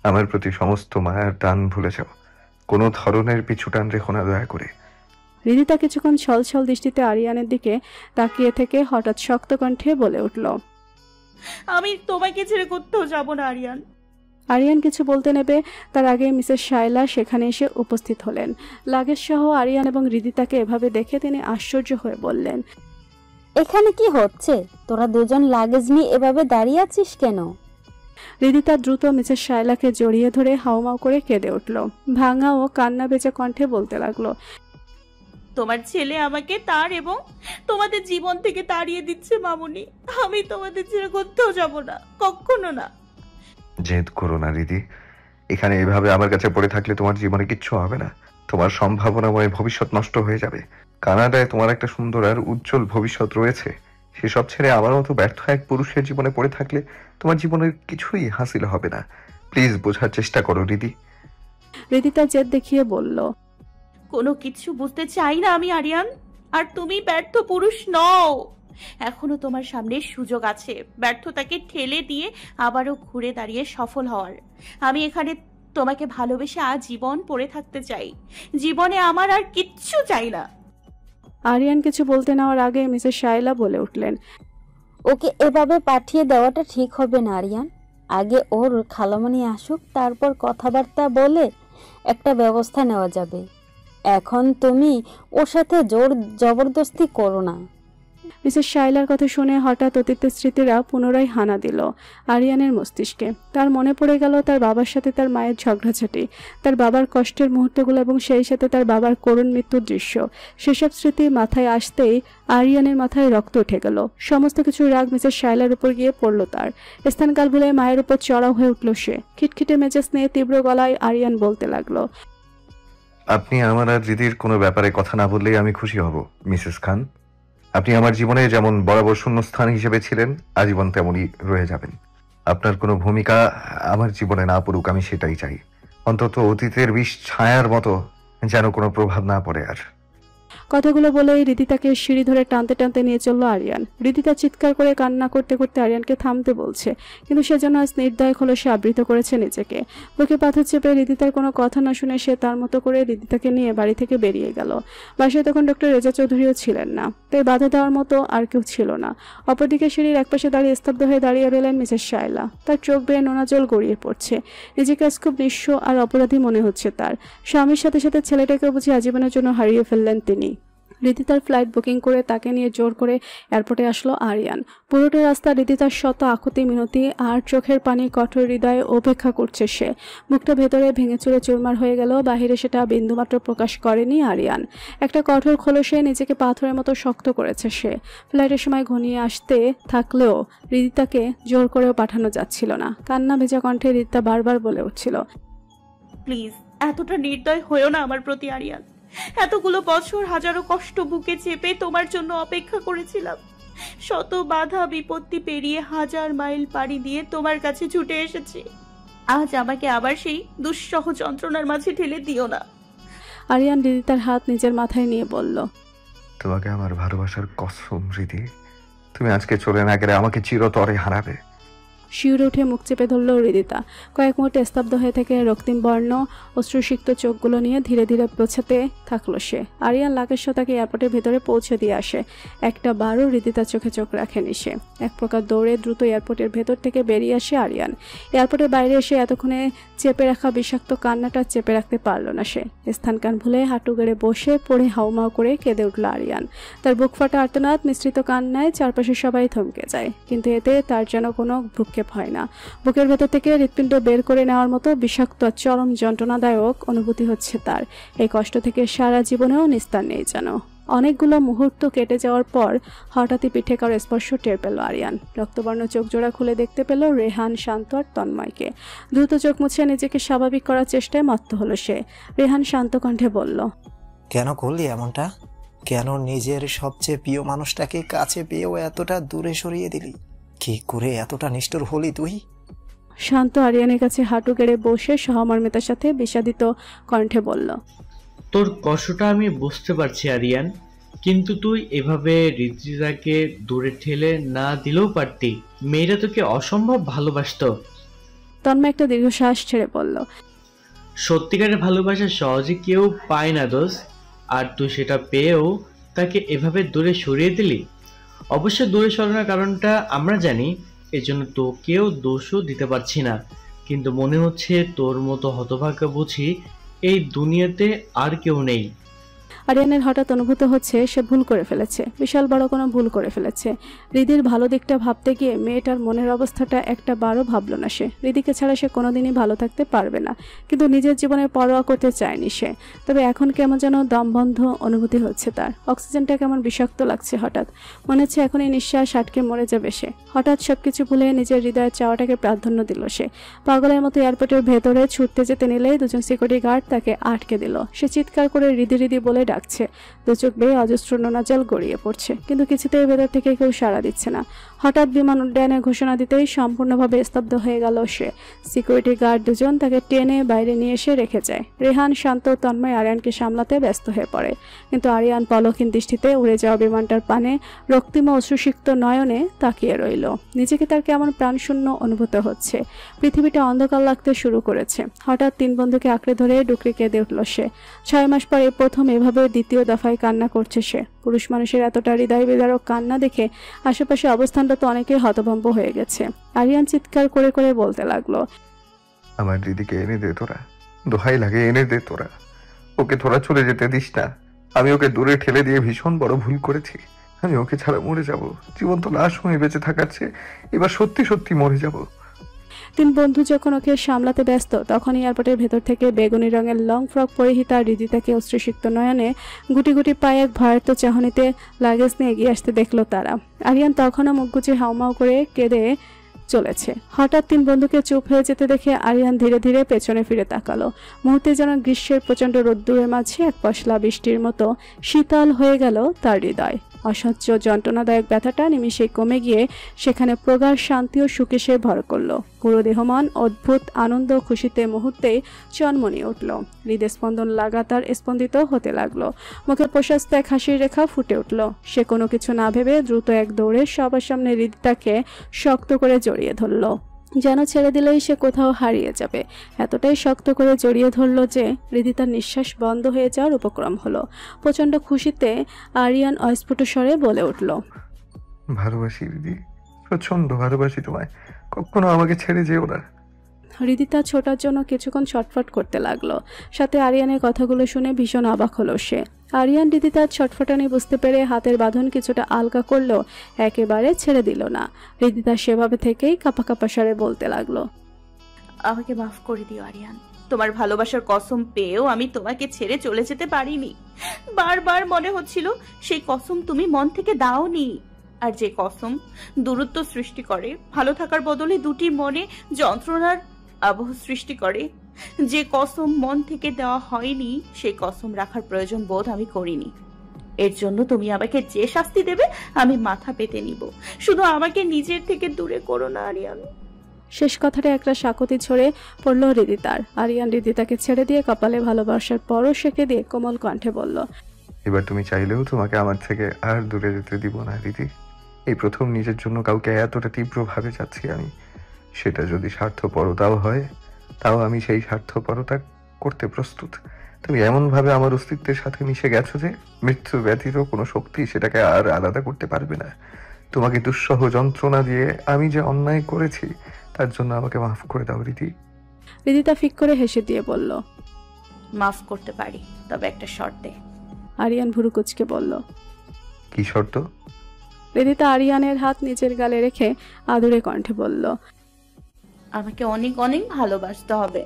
আমার প্রতি সমস্ত মায়ার টান ভুলে যাও। কোনো ধরনের পিছু টান রেখো না দয়া করে। রিদিতা কিছুক্ষণ ছলছল দৃষ্টিতে আরিয়ানের দিকে তাকিয়ে থেকে হঠাৎ শক্ত কণ্ঠে বলে উঠল, আমি তোমাকে ছেড়ে কোথাও যাব না আরিয়ান। আরিয়ান কিছু বলতে নেবে তার আগে মিসেস শায়লা সেখানে এসে উপস্থিত হলেন। লাগেজ সহ আরিয়ান এবং রিদিতাকে এভাবে দেখে তিনি আশ্চর্য হয়ে বললেন, এখানে কি হচ্ছে? তোরা দুজন লাগেজ নিয়ে এভাবে দাঁড়িয়ে আছিস কেন? রিদিতা দ্রুত মিসেস শায়লাকে জড়িয়ে ধরে হাউমাউ করে কেঁদে উঠল। ভাঙা ও কান্না বেচা কণ্ঠে বলতে লাগলো, তোমার ছেলে আমাকে তার এবং তোমাদের জীবন থেকে তাড়িয়ে দিচ্ছে মামুনি। আমি তোমাদের ছেড়ে কোথাও যাব না, কখনো না। জেদ করো না রিদি, এখানে এভাবে আমার কাছে পড়ে থাকলে তোমার জীবনে কিচ্ছু হবে না। তোমার সম্ভাবনাময় ভবিষ্যৎ নষ্ট হয়ে যাবে। কানাডায় তোমার একটা সুন্দর আর উজ্জ্বল ভবিষ্যৎ রয়েছে। সেসব ছেড়ে আমার মতো ব্যর্থ এক পুরুষের জীবনে পড়ে থাকলে তোমার জীবনের কিছুই হাসিল হবে না। প্লিজ বোঝার চেষ্টা করো রিদি। রিদি তার জেদ দেখিয়ে বলল, কোনো কিছু বুঝতে চাই না আমি আরিয়ান। আর তুমি ব্যর্থ পুরুষ নও। এখনো তোমার সামনে সুযোগ আছে ব্যর্থতাকে ঠেলে দিয়ে আবারও ঘুরে দাঁড়িয়ে সফল হওয়ার। আমি এখানে তোমাকে ভালোবেসে আজীবন পড়ে থাকতে চাই। জীবনে আমার আর কিচ্ছু চাই না। আরিয়ান কিছু বলতে নেওয়ার আগে মিসেস শায়লা বলে উঠলেন, ওকে এভাবে পাঠিয়ে দেওয়াটা ঠিক হবে না আরিয়ান। আগে ওর খালামণি আসুক, তারপর কথাবার্তা বলে একটা ব্যবস্থা নেওয়া যাবে। এখন তুমি ওর সাথে জোর জবরদস্তি করো না। মিসেস শাইলার কথা শুনে হঠাৎ অতীতের স্মৃতিরা পুনরায় হানা দিল আরিয়ানের মস্তিষ্কে। তার মনে পড়ে গেল তার বাবার সাথে তার মায়ের ঝগড়াঝাটি, তার বাবার কষ্টের মুহূর্তগুলো এবং সেই সাথে তার বাবার করুণ মৃত্যুর দৃশ্য। সেসব স্মৃতি মাথায় আসতেই আরিয়ানের মাথায় রক্ত উঠে গেল। সমস্ত কিছু রাগ মিসেস শাইলার উপর গিয়ে পড়ল তার। স্থানকাল ভুলে মায়ের উপর চড়াও হয়ে উঠল সে। খিটখিটে মেজাজ নিয়ে তীব্র গলায় আরিয়ান বলতে লাগলো, আপনি আমার আর রিদির কোনো ব্যাপারে কথা না বললেই আমি খুশি হব মিসেস খান। আপনি আমার জীবনে যেমন বরাবর শূন্যস্থান হিসেবে ছিলেন, আজীবন তেমনই রয়ে যাবেন। আপনার কোনো ভূমিকা আমার জীবনে না পড়ুক, আমি সেটাই চাই। অন্তত অতীতের বিষ ছায়ার মতো যেন কোনো প্রভাব না পড়ে আর। কথাগুলো বলেই রিদিতাকে সিঁড়ি ধরে টানতে টানতে নিয়ে চলল আরিয়ান। রিদিতা চিৎকার করে কান্না করতে করতে আরিয়ানকে থামতে বলছে, কিন্তু সেজন্য আজ নির্দয় হলো সে আবৃত করেছে নিজেকে। বুকে পাথর চেপে রিদিতার কোনো কথা না শুনে সে তার মতো করে রিদিতাকে নিয়ে বাড়ি থেকে বেরিয়ে গেল। বাসায় তখন ডক্টর রেজা চৌধুরীও ছিলেন না, তাই বাধা দেওয়ার মতো আর কেউ ছিল না। অপরদিকে সিঁড়ির একপাশে দাঁড়িয়ে স্তব্ধ হয়ে দাঁড়িয়ে রইলেন মিসেস শায়লা। তার চোখ বেয়ে নোনা জল গড়িয়ে পড়ছে। নিজেকে আজ খুব নিঃস্ব আর অপরাধী মনে হচ্ছে তার। স্বামীর সাথে সাথে ছেলেটাকেও বুঝি আজীবনের জন্য হারিয়ে ফেললেন তিনি। রিদিতার ফ্লাইট বুকিং করে তাকে নিয়ে জোর করে এয়ারপোর্টে আসলো আরিয়ান। পুরোটা রাস্তা রিদিতার শত আকুতি মিনতি আর চোখের পানি কঠোর হৃদয়ে অপেক্ষা করছে সে। মুখটা ভেতরে ভেঙে চুরে চুরমার হয়ে গেল, বাহিরে সেটা বিন্দুমাত্র প্রকাশ করেনি আরিয়ান। একটা কঠোর খোলসে নিজেকে পাথরের মতো শক্ত করেছে সে। ফ্লাইটের সময় ঘনিয়ে আসতে থাকলেও রিদিতাকে জোর করেও পাঠানো যাচ্ছিল না। কান্না ভেজা কণ্ঠে রিদিতা বারবার বলে উঠছিল, প্লিজ এতটা নির্দয় হয়েও না আমার প্রতি আরিয়ান। এতগুলো বছর হাজারো কষ্ট বুকে চেপে তোমার জন্য অপেক্ষা করেছিলাম। শত বাধা বিপত্তি পেরিয়ে হাজার মাইল পাড়ি দিয়ে তোমার কাছে ছুটে এসেছি। আজ আমাকে আবার সেই দুঃসহ যন্ত্রণার মাঝে ঠেলে দিও না। আরিয়ান রিদিতার হাত নিজের মাথায় নিয়ে বলল, তোমাকে আমার ভালোবাসার কসম রিদি, তুমি আজকে চলে না গেলে আমাকে চিরতরে হারাবে। শিউরে উঠে মুখ চেপে ধরল রিদিতা। কয়েক মুহূর্তে স্তব্ধ হয়ে থেকে রক্তিম বর্ণ অশ্রুসিক্ত চোখগুলো নিয়ে ধীরে ধীরে পৌঁছাতে থাকলো সে। আরিয়ান লাকেশ তাকে এয়ারপোর্টের ভেতরে পৌঁছে দিয়ে আসে। একটা বারও রিদিতার চোখে চোখ রাখেনি সে। এক প্রকার দৌড়ে দ্রুত এয়ারপোর্টের ভেতর থেকে বেরিয়ে আসে আরিয়ান। এয়ারপোর্টের বাইরে এসে এতক্ষণে চেপে রাখা বিষাক্ত কান্নাটা চেপে রাখতে পারল না সে। স্থানকান ভুলে হাঁটু গেড়ে বসে পড়ে হাউমাউ করে কেঁদে উঠল আরিয়ান। তার বুক ফাটা আর্তনাদ মিশ্রিত কান্নায় চারপাশে সবাই থমকে যায়, কিন্তু এতে তার যেন কোনো ভ্রুক্ষেপ হয় না। বুকের ভেতর থেকে হৃৎপিণ্ড বের করে নেওয়ার মতো বিষাক্ত চরম যন্ত্রণাদায়ক অনুভূতি হচ্ছে তার। এই কষ্ট থেকে সারা জীবনেও নিস্তার নেই যেন। অনেকগুলো মুহূর্ত কেটে যাওয়ার পর হঠাৎই পিঠে কারো স্পর্শ টের পেল আরিয়ান। রক্তবর্ণ চোখ জোড়া খুলে দেখতে পেল রেহান, শান্ত আর তন্ময়কে। দ্রুত চোখ মুছে নিজেকে স্বাভাবিক করার চেষ্টায় মত্ত হলো সে। রেহান শান্ত কণ্ঠে বলল, কেন করলি এমনটা? কেন নিজের সবচেয়ে প্রিয় মানুষটাকে কাছে পেয়েও এতটা দূরে সরিয়ে দিলি? কি করে এতটা নিষ্ঠুর হলি তুই? শান্ত আরিয়ানের কাছে হাঁটু গেড়ে বসে সহমর্মিতার সাথে বিষাদিত কণ্ঠে বলল, তোর কষ্টটা আমি বুঝতে পারছি আরিয়ান, কিন্তু তুই এভাবে রিদিতাকে দূরে ঠেলে না দিলেও পারতি। মেয়েরা তোকে অসম্ভব ভালোবাসতো। তন্ময় একটা দীর্ঘশ্বাস ছেড়ে বলল, সত্যিকারের ভালোবাসা সহজে কেউ পায় না দোষ, আর তুই সেটা পেয়েও তাকে এভাবে দূরে সরিয়ে দিলি। অবশ্য দূরে সরানোর কারণটা আমরা জানি, এজন্য তোকেও দোষও দিতে পারছি না, কিন্তু মনে হচ্ছে তোর মতো হতভাগ্য বুঝি এই দুনিয়াতে আর কেউ নেই। আরিয়ানের হঠাৎ অনুভূত হচ্ছে সে ভুল করে ফেলেছে, বিশাল বড় কোনো ভুল করে ফেলেছে। হৃদির ভালো দিকটা ভাবতে গিয়ে মেয়েটার মনের অবস্থাটা একটা বারও ভাবল না সে। হৃদিকে ছাড়া সে কোনোদিনই ভালো থাকতে পারবে না, কিন্তু নিজের জীবনের পরোয়া করতে চায়নি সে। তবে এখন কেমন যেন দমবন্ধ অনুভূতি হচ্ছে তার, অক্সিজেনটা কেমন বিষাক্ত লাগছে। হঠাৎ মনে হচ্ছে এখন এই নিঃশ্বাস আটকে মরে যাবে সে। হঠাৎ সবকিছু ভুলে নিজের হৃদয়ের চাওয়াটাকে প্রাধান্য দিল সে। পাগলের মতো এয়ারপোর্টের ভেতরে ছুটতে যেতে নিলেই দুজন সিকিউরিটি গার্ড তাকে আটকে দিল। সে চিৎকার করে হৃদি হৃদি বলে ডাকছে, দু চোখ বেয়ে অজস্র নোনা জল গড়িয়ে পড়ছে, কিন্তু কিছুতেই ভেতর থেকে কেউ সাড়া দিচ্ছে না। হঠাৎ বিমান উড্ডয়নের ঘোষণা দিতেই সম্পূর্ণভাবে স্তব্ধ হয়ে গেল সে। সিকিউরিটি গার্ড দুজন তাকে টেনে বাইরে নিয়ে এসে রেখে যায়। রেহান, শান্ত, তন্ময় আরিয়ানকে সামলাতে ব্যস্ত হয়ে পড়ে, কিন্তু আরিয়ান পলকহীন দৃষ্টিতে উড়ে যাওয়া বিমানটার পানে রক্তিম অশ্রুসিক্ত নয়নে তাকিয়ে রইল। নিজেকে তার কেমন প্রাণশূন্য অনুভূত হচ্ছে। পৃথিবীটা অন্ধকার লাগতে শুরু করেছে। হঠাৎ তিন বন্ধুকে আঁকড়ে ধরে ডুকরে কেঁদে উঠল সে। 6 মাস পর এই প্রথম এভাবে দ্বিতীয় দফায় কান্না করছে সে। পুরুষ মানুষের এতটা হৃদয় বিদারক কান্না দেখে আশেপাশে অবস্থানটা তো অনেকেই হতভম্ব হয়ে গেছে। আরিয়ান চিৎকার করে করে বলতে লাগলো, আমার দিদিকে এনে দে তোরা, দোহাই লাগে এনে দে তোরা, ওকে তোরা চলে যেতে দিস না। আমি ওকে দূরে ঠেলে দিয়ে ভীষণ বড় ভুল করেছি। আমি ওকে ছাড়া মরে যাব, জীবন্ত লাশ হয়ে বেঁচে থাকার চেয়ে এবার সত্যি সত্যি মরে যাব। তিন বন্ধু যখন ওকে সামলাতে ব্যস্ত, তখন এয়ারপোর্টের ভেতর থেকে বেগুনি রঙের লং ফ্রক পরিহিতা হৃদিতাকে অশ্রুসিক্ত নয়নে গুটি গুটি পায়ে এক ভয়ার্ত চাহনিতে লাগেজ নিয়ে এগিয়ে আসতে দেখলো তারা। আরিয়ান তখনও মুখ গুজে হাউমাউ করে কেঁদে চলেছে। হঠাৎ তিন বন্ধুকে চুপ হয়ে যেতে দেখে আরিয়ান ধীরে ধীরে পেছনে ফিরে তাকালো। মুহূর্তে যেন গ্রীষ্মের প্রচণ্ড রোদ্দুরের মাঝে এক পশলা বৃষ্টির মতো শীতল হয়ে গেল তার হৃদয়। অসহ্য যন্ত্রণাদায়ক ব্যথাটা নিমিষে কমে গিয়ে সেখানে প্রগাঢ় শান্তি ও সুখে সে ভর করল। পুরো দেহমান অদ্ভুত আনন্দ খুশিতে মুহূর্তেই চনমনিয়ে উঠল। হৃদস্পন্দন লাগাতার স্পন্দিত হতে লাগলো। মুখে প্রশস্ত এক হাসির রেখা ফুটে উঠল। সে কোনো কিছু না ভেবে দ্রুত এক দৌড়ে সবার সামনে হৃদিতাকে শক্ত করে জড়িয়ে ধরল, যেন ছেড়ে দিলেই সে কোথাও হারিয়ে যাবে। এতটাই শক্ত করে জড়িয়ে ধরল যে হৃদিতার নিঃশ্বাস বন্ধ হয়ে যাওয়ার উপক্রম হলো। প্রচণ্ড খুশিতে আরিয়ান অস্ফুট স্বরে বলে উঠল, ভালোবাসি দিদি, প্রচন্ড ভালোবাসি তোমায়, কখনো আমাকে ছেড়ে যেও না। হৃদিতা ছোটার জন্য কিছুক্ষণ ছটফট করতে লাগলো। সাথে আরিয়ানের কথাগুলো শুনে ভীষণ অবাক হলো সে। আরিয়ান হৃদিতার ছটফটানি বুঝতে পেরে হাতের বাঁধন কিছুটা আলগা করলো, একেবারে ছেড়ে দিল না। হৃদিতা সেভাবে থেকেই কাঁপা কাঁপা স্বরে বলতে লাগলো, আমাকে মাফ করে দিও আরিয়ান, তোমার ভালোবাসার কসম পেয়েও আমি তোমাকে ছেড়ে চলে যেতে পারিনি। বারবার মনে হচ্ছিল সেই কসম তুমি মন থেকে দাওনি। আর যে কসম দূরত্ব সৃষ্টি করে, ভালো থাকার বদলে দুটি মনে যন্ত্রণার আবহ সৃষ্টি করে, যে কসম মন থেকে দেওয়া হয়নি, সেই কসম রাখার প্রয়োজন বোধ আমি করিনি। এর জন্য তুমি আমাকে যে শাস্তি দেবে আমি মাথা পেতে নিব, শুধু আমাকে নিজের থেকে দূরে করো না আরিয়ান। শেষ কথাটা একটা শাকতি ছড়ে পড়ল হৃদিতার। আরিয়ান হৃদিতাকে ছেড়ে দিয়ে কপালে ভালোবাসার পরশ রেখে দিয়ে কোমল কণ্ঠে বলল, এবার তুমি চাইলেও তোমাকে আমার থেকে আর দূরে যেতে দিব না দিদি। এই প্রথম নিজের জন্য কাউকে এতটা তীব্রভাবে চাচ্ছি আমি। সেটা যদি স্বার্থপরতাও হয়, তাও আমি সেই স্বার্থপরতা করতে প্রস্তুত। তুমি এমনভাবে আমার অস্তিত্বের সাথে মিশে গেছো যে মৃত্যু ব্যতীত কোনো শক্তি সেটাকে আর আলাদা করতে পারবে না। তোমাকে দুঃসহ যন্ত্রণা দিয়ে আমি যে অন্যায় করেছি, তার জন্য আমাকে মাফ করে দাও রীতি। হৃদিতা ফিক করে হেসে দিয়ে বলল, মাফ করতে পারি, তবে একটা শর্তে। আরিয়ান ভুরু কুচকে বলল, কি শর্ত? হৃদিতা আরিয়ানের হাত নিজের গালে রেখে আদুরে কণ্ঠে বলল, আমাকে অনেক অনেক ভালোবাসতে হবে।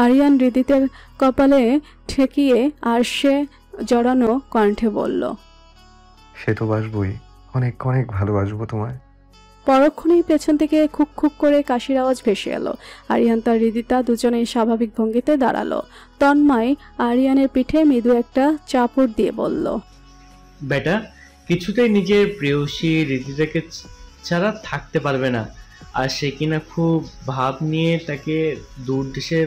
আরিয়ান হৃদিতের কপালে ঠেকিয়ে আর সে জড়ানো কণ্ঠে বলল, সে তো বাসবই, অনেক অনেক ভালোবাসবো তোমায়। পরক্ষণেই পেছন থেকে খুক খুক করে কাশির আওয়াজ ভেসে এলো। আরিয়ান তার হৃদিতা দুজনেই স্বাভাবিক ভঙ্গিতে দাঁড়ালো। তন্ময় আরিয়ানের পিঠে মৃদু একটা চাপড় দিয়ে বলল, বেটা কিছুতেই নিজের প্রেয়সী হৃদিতাকে ছাড়া থাকতে পারবে না। আর সে কিনা খুব ভাব নিয়ে তাকে দূর দেশে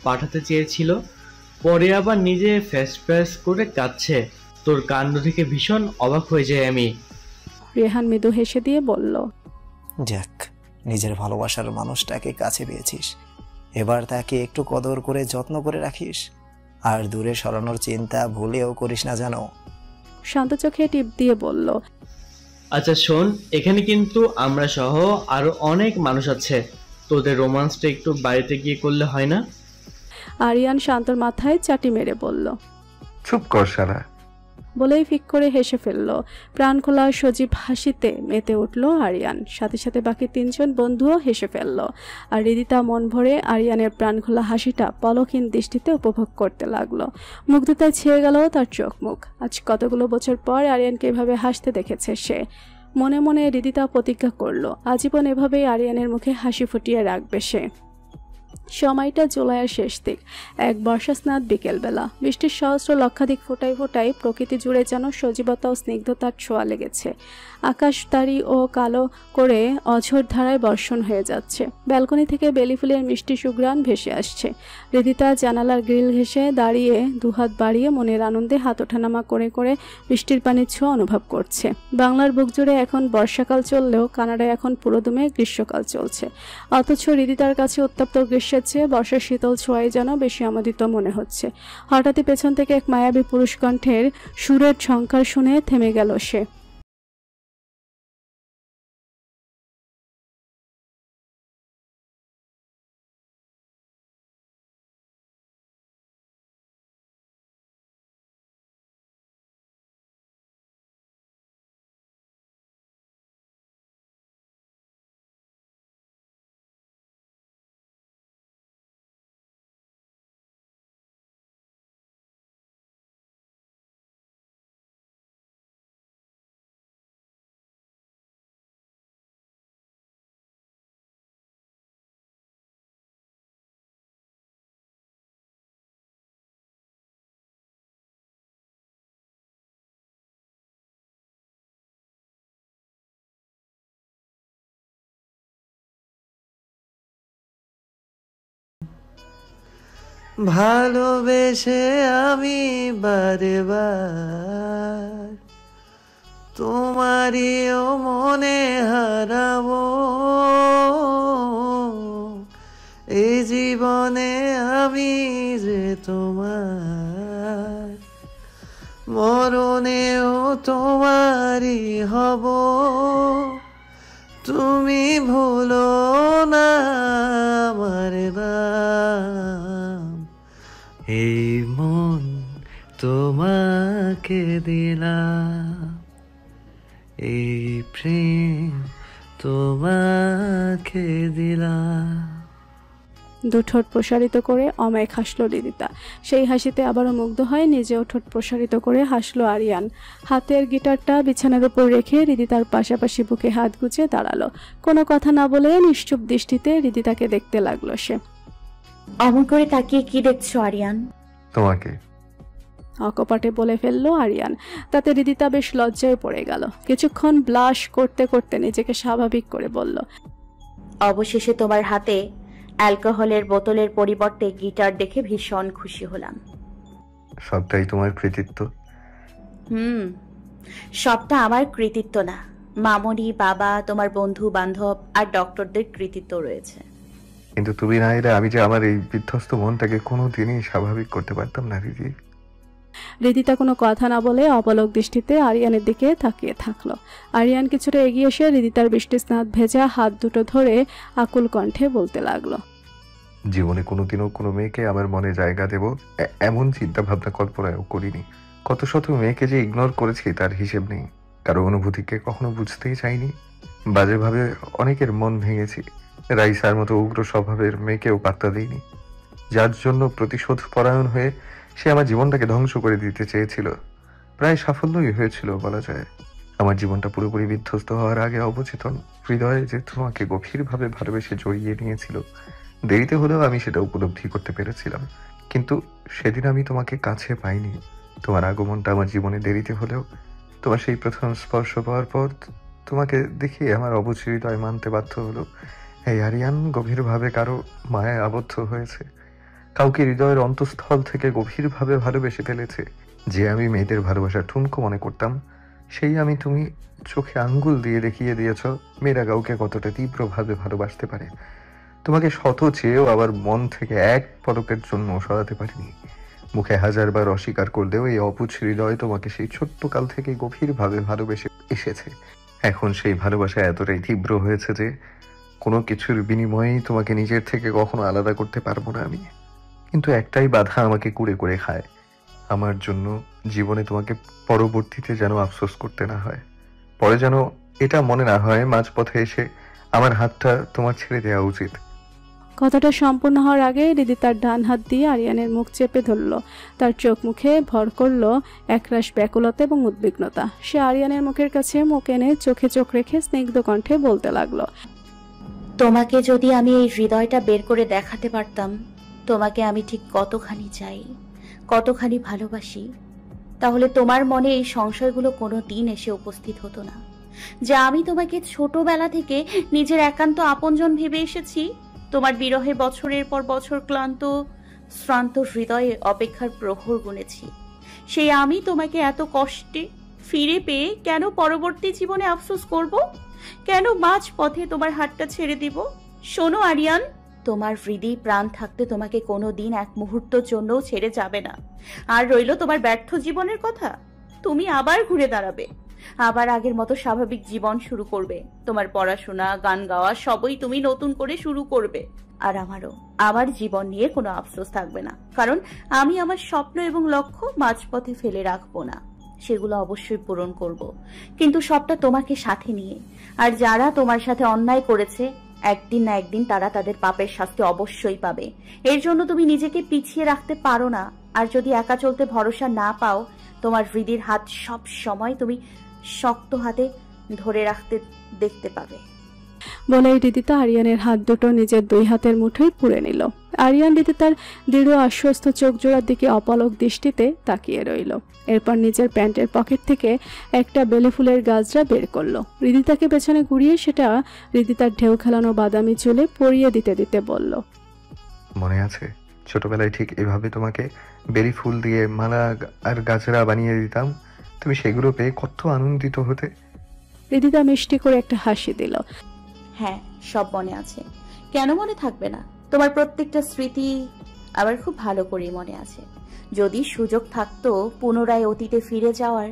পাঠাতে চেয়েছিল, পরে আবার নিজে ফ্যাস ফ্যাস করে কাঁদছে। তোর কাণ্ড থেকে ভীষণ অবাক হয়ে যায় আমি। রেহান মৃদু হেসে দিয়ে বলল, যাক, নিজের ভালোবাসার মানুষটাকে কাছে পেয়েছিস, এবার তাকে একটু কদর করে যত্ন করে রাখিস, আর দূরে সরানোর চিন্তা ভুলেও করিস না জানো। শান্ত চোখে টিপ দিয়ে বলল, আচ্ছা শোন, এখানে কিন্তু আমরা সহ আরো অনেক মানুষ আছে, তোদের রোমান্সটা একটু বাড়িতে গিয়ে করলে হয় না? আরিয়ান শান্তর মাথায় চাটি মেরে বলল, চুপ কর শালা। বলেই ফিক করে হেসে ফেলল। প্রাণখোলা সজীব হাসিতে মেতে উঠল আরিয়ান, সাথে সাথে বাকি তিনজন বন্ধুও হেসে ফেলল। আর হৃদিতা মন ভরে আরিয়ানের প্রাণখোলা হাসিটা পলকহীন দৃষ্টিতে উপভোগ করতে লাগলো। মুগ্ধতায় ছেয়ে গেল তার চোখ মুখ। আজ কতগুলো বছর পর আরিয়ানকে এভাবে হাসতে দেখেছে সে। মনে মনে হৃদিতা প্রতিজ্ঞা করলো আজীবন এভাবেই আরিয়ানের মুখে হাসি ফুটিয়ে রাখবে সে। সময়টা জুলাইয়ের শেষ দিক, এক বর্ষাস্নাত বিকেলবেলা। বৃষ্টির সহস্র লক্ষাধিক ফোঁটায় ফোঁটায় প্রকৃতি জুড়ে যেন সজীবতা ও স্নিগ্ধতার ছোঁয়া লেগেছে। আকাশ তারি ও কালো করে অঝোর ধারায় বর্ষণ হয়ে যাচ্ছে। ব্যালকনি থেকে বেলি ফুলের মিষ্টি সুঘ্রাণ ভেসে আসছে। হৃদিতা জানালার গ্রিল ঘেঁষে দাঁড়িয়ে দুহাত বাড়িয়ে মনের আনন্দে হাত ওঠানামা করে করে বৃষ্টির পানির ছোঁয়া অনুভব করছে। বাংলার বুক জুড়ে এখন বর্ষাকাল চললেও কানাডায় এখন পুরোদমে গ্রীষ্মকাল চলছে। অথচ হৃদিতার কাছে উত্তপ্ত গ্রীষ্মের চেয়ে বর্ষার শীতল ছোঁয়াই যেন বেশি আমোদিত মনে হচ্ছে। হঠাৎই পেছন থেকে এক মায়াবী পুরুষ কণ্ঠের সুরের ঝংকার শুনে থেমে গেল সে। ভালোবেসে আমি বারে বার তোমারিও মনে হারাবো, এই জীবনে আমি যে তোমার, মরণেও তোমারই হব, তুমি ভুলো না আমার নাম। এই মন তোমাকে দিলাম, এই প্রেম তোমাকে দিলাম। দুঠোঁট প্রসারিত করে অমায়িক হাসল হৃদিতা। সেই হাসিতে আবারও মুগ্ধ হয় নিজেও ঠোঁট প্রসারিত করে হাসলো আরিয়ান। হাতের গিটারটা বিছানার উপর রেখে হৃদিতার পাশাপাশি বুকে হাত গুজে দাঁড়ালো। কোনো কথা না বলে নিশ্চুপ দৃষ্টিতে হৃদিতাকে দেখতে লাগলো সে। অমন করে তাকিয়ে কি দেখছো আরিয়ান? তোমাকে। অকপটে বলে ফেললো আরিয়ান। তাতে হৃদিতা বেশ লজ্জায় পড়ে গেল। কিছুক্ষণ ব্লাশ করতে করতে নিজেকে স্বাভাবিক করে বলল, অবশেষে তোমার হাতে অ্যালকোহলের বোতলের পরিবর্তে গিটার দেখে ভীষণ খুশি হলাম। সবটাই তোমার কৃতিত্ব? সবটা আমার কৃতিত্ব না, মামনি, বাবা, তোমার বন্ধু বান্ধব আর ডক্টরদের কৃতিত্ব রয়েছে। কিন্তু তুমি না এলে আমি যে আমার এই বিধ্বস্ত মনটাকে কোনোদিনই স্বাভাবিক করতে পারতাম না দিদি। হৃদিতা কোনো কথা না বলে অপলক দৃষ্টিতে আরিয়ানের দিকে তাকিয়ে থাকলো। আরিয়ান কিছুটা এগিয়ে এসে হৃদিতার বৃষ্টি স্নাত ভেজা হাত দুটো ধরে আকুল কণ্ঠে বলতে লাগলো, জীবনে কোনোদিনও কোনো মেয়েকে আমার মনে জায়গা দেব এমন চিন্তা ভাবনা কল্পনাও করিনি। কত শত মেয়েকে যে ইগনোর করেছি তার হিসেব নেই। কারো অনুভূতিকে কখনো বুঝতেই চাইনি। বাজেভাবে অনেকের মন ভেঙেছি। রাইসার মতো উগ্র স্বভাবের মেয়েকেও পাত্তা দিইনি, যার জন্য প্রতিশোধ পরায়ণ হয়ে সে আমার জীবনটাকে ধ্বংস করে দিতে চেয়েছিল। প্রায় সাফল্যই হয়েছিল বলা যায়। আমার জীবনটা পুরোপুরি বিধ্বস্ত হওয়ার আগে অবচেতন হৃদয়ে যে তোমাকে গভীরভাবে ভালোবেসে জড়িয়ে নিয়েছিল, দেরিতে হলেও আমি সেটা উপলব্ধি করতে পেরেছিলাম। কিন্তু সেদিন আমি তোমাকে কাছে পাইনি। তোমার আগমনটা আমার জীবনে দেরিতে হলেও তোমার সেই প্রথম স্পর্শ পাওয়ার পর তোমাকে দেখে আমার অবুঝ হৃদয় মানতে বাধ্য হলো, এই আরিয়ান গভীরভাবে কারো মায়ায় আবদ্ধ হয়েছে, কাউকে হৃদয়ের অন্তঃস্থল থেকে গভীরভাবে ভালোবেসে ফেলেছে। যে আমি মেয়েদের ভালোবাসার ঠুনকো মনে করতাম, সেই আমি তুমি চোখে আঙ্গুল দিয়ে দেখিয়ে দিয়েছ মেয়েরা কাউকে কতটা তীব্রভাবে ভালোবাসতে পারে। তোমাকে শত চেয়েও আবার মন থেকে এক পলকের জন্য সরাতে পারিনি। মুখে হাজারবার অস্বীকার করলেও এই অবুঝ হৃদয় তোমাকে সেই ছোট্ট কাল থেকে গভীরভাবে ভালোবেসে এসেছে। এখন সেই ভালোবাসা এতটাই তীব্র হয়েছে যে কোনো কিছুর বিনিময়েই তোমাকে নিজের থেকে কখনো আলাদা করতে পারবো না আমি। কিন্তু একটাই বাধা আমাকে কুড়ে কুড়ে খায়, আমার জন্য জীবনে তোমাকে পরবর্তীতে যেন আফসোস করতে না হয়, পরে যেন এটা মনে না হয় মাঝপথে এসে আমার হাতটা তোমার ছেড়ে দেওয়া উচিত। কথাটা সম্পূর্ণ হওয়ার আগে রিদি তার ডান হাত দিয়ে আরিয়ানের মুখ চেপে ধরল। তার চোখ মুখে ভর করল একরাশ ব্যাকুলতা এবং উদ্বিগ্নতা। সে আরিয়ানের মুখের কাছে মুখ এনে চোখে চোখ রেখে স্নিগ্ধ কণ্ঠে বলতে লাগলো, তোমাকে যদি আমি এই হৃদয়টা বের করে দেখাতে পারতাম, তোমাকে আমি ঠিক কতখানি চাই, কতখানি ভালোবাসি, তাহলে তোমার মনে এই সংশয়গুলো কোনো দিন এসে উপস্থিত হতো না। যে আমি তোমাকে ছোটবেলা থেকে নিজের একান্ত আপনজন ভেবে এসেছি, তোমার বিরহে বছরের পর বছর ক্লান্ত শ্রান্ত হৃদয়ে অপেক্ষার প্রহর গুনেছি, সেই আমি তোমাকে এত কষ্টে ফিরে পেয়ে কেন পরবর্তী জীবনে আফসোস করব? কেন মাঝ পথে তোমার হাতটা ছেড়ে দিব? শোনো আরিয়ান, তোমার হৃদয় প্রাণ থাকতে তোমাকে কোনো দিন এক মুহূর্তের জন্যও ছেড়ে যাবে না। আর রইল তোমার ব্যর্থ জীবনের কথা, তুমি আবার ঘুরে দাঁড়াবে, আবার আগের মতো স্বাভাবিক জীবন শুরু করবে। তোমার পড়াশোনা, গান গাওয়া সবই তুমি নতুন করে শুরু করবে। আর আমার জীবন নিয়ে কোনো আফসোস থাকবে না, কারণ আমি আমার স্বপ্ন এবং লক্ষ্য মাঝপথে ফেলে রাখবো না, সেগুলো অবশ্যই পূরণ করব, কিন্তু সবটা তোমাকে সাথে নিয়ে। আর যারা তোমার সাথে অন্যায় করেছে, একদিন না একদিন তারা তাদের পাপের শাস্তি অবশ্যই পাবে। এর জন্য তুমি নিজেকে পিছিয়ে রাখতে পারো না। আর যদি একা চলতে ভরসা না পাও, তোমার হৃদয়ের হাত সব সময় তুমি শক্ত হাতে ধরে রাখতে দেখতে পাবে। বলে রিদিতা আরিয়ানের হাত দুটো নিজের দুই হাতের মুঠোয় পুড়ে নিল। আরিয়ান রিদিতার দৃঢ় আশ্বস্ত চোখ জোড়ার দিকে অপলক দৃষ্টিতে তাকিয়ে রইল। এরপর নিজের প্যান্টের পকেট থেকে একটা বেলে ফুলের গাজরা বের করলো। রিদিতাকে পেছনে ঘুরিয়ে সেটা রিদিতার ঢেউ খেলানো বাদামি চুলে পরিয়ে দিতে দিতে বলল, মনে আছে ছোটবেলায় ঠিক এভাবে তোমাকে বেলি ফুল দিয়ে মালা আর গাজরা বানিয়ে দিতাম? তুমি সেগুলো পেয়ে কত আনন্দিত হতে। রিদিতা মিষ্টি করে একটা হাসি দিল। হ্যাঁ, সব মনে আছে, কেন মনে থাকবে না? তোমার প্রত্যেকটা স্মৃতি আবার খুব ভালো করে মনে আছে। যদি সুযোগ থাকতো পুনরায় অতীতে ফিরে যাওয়ার,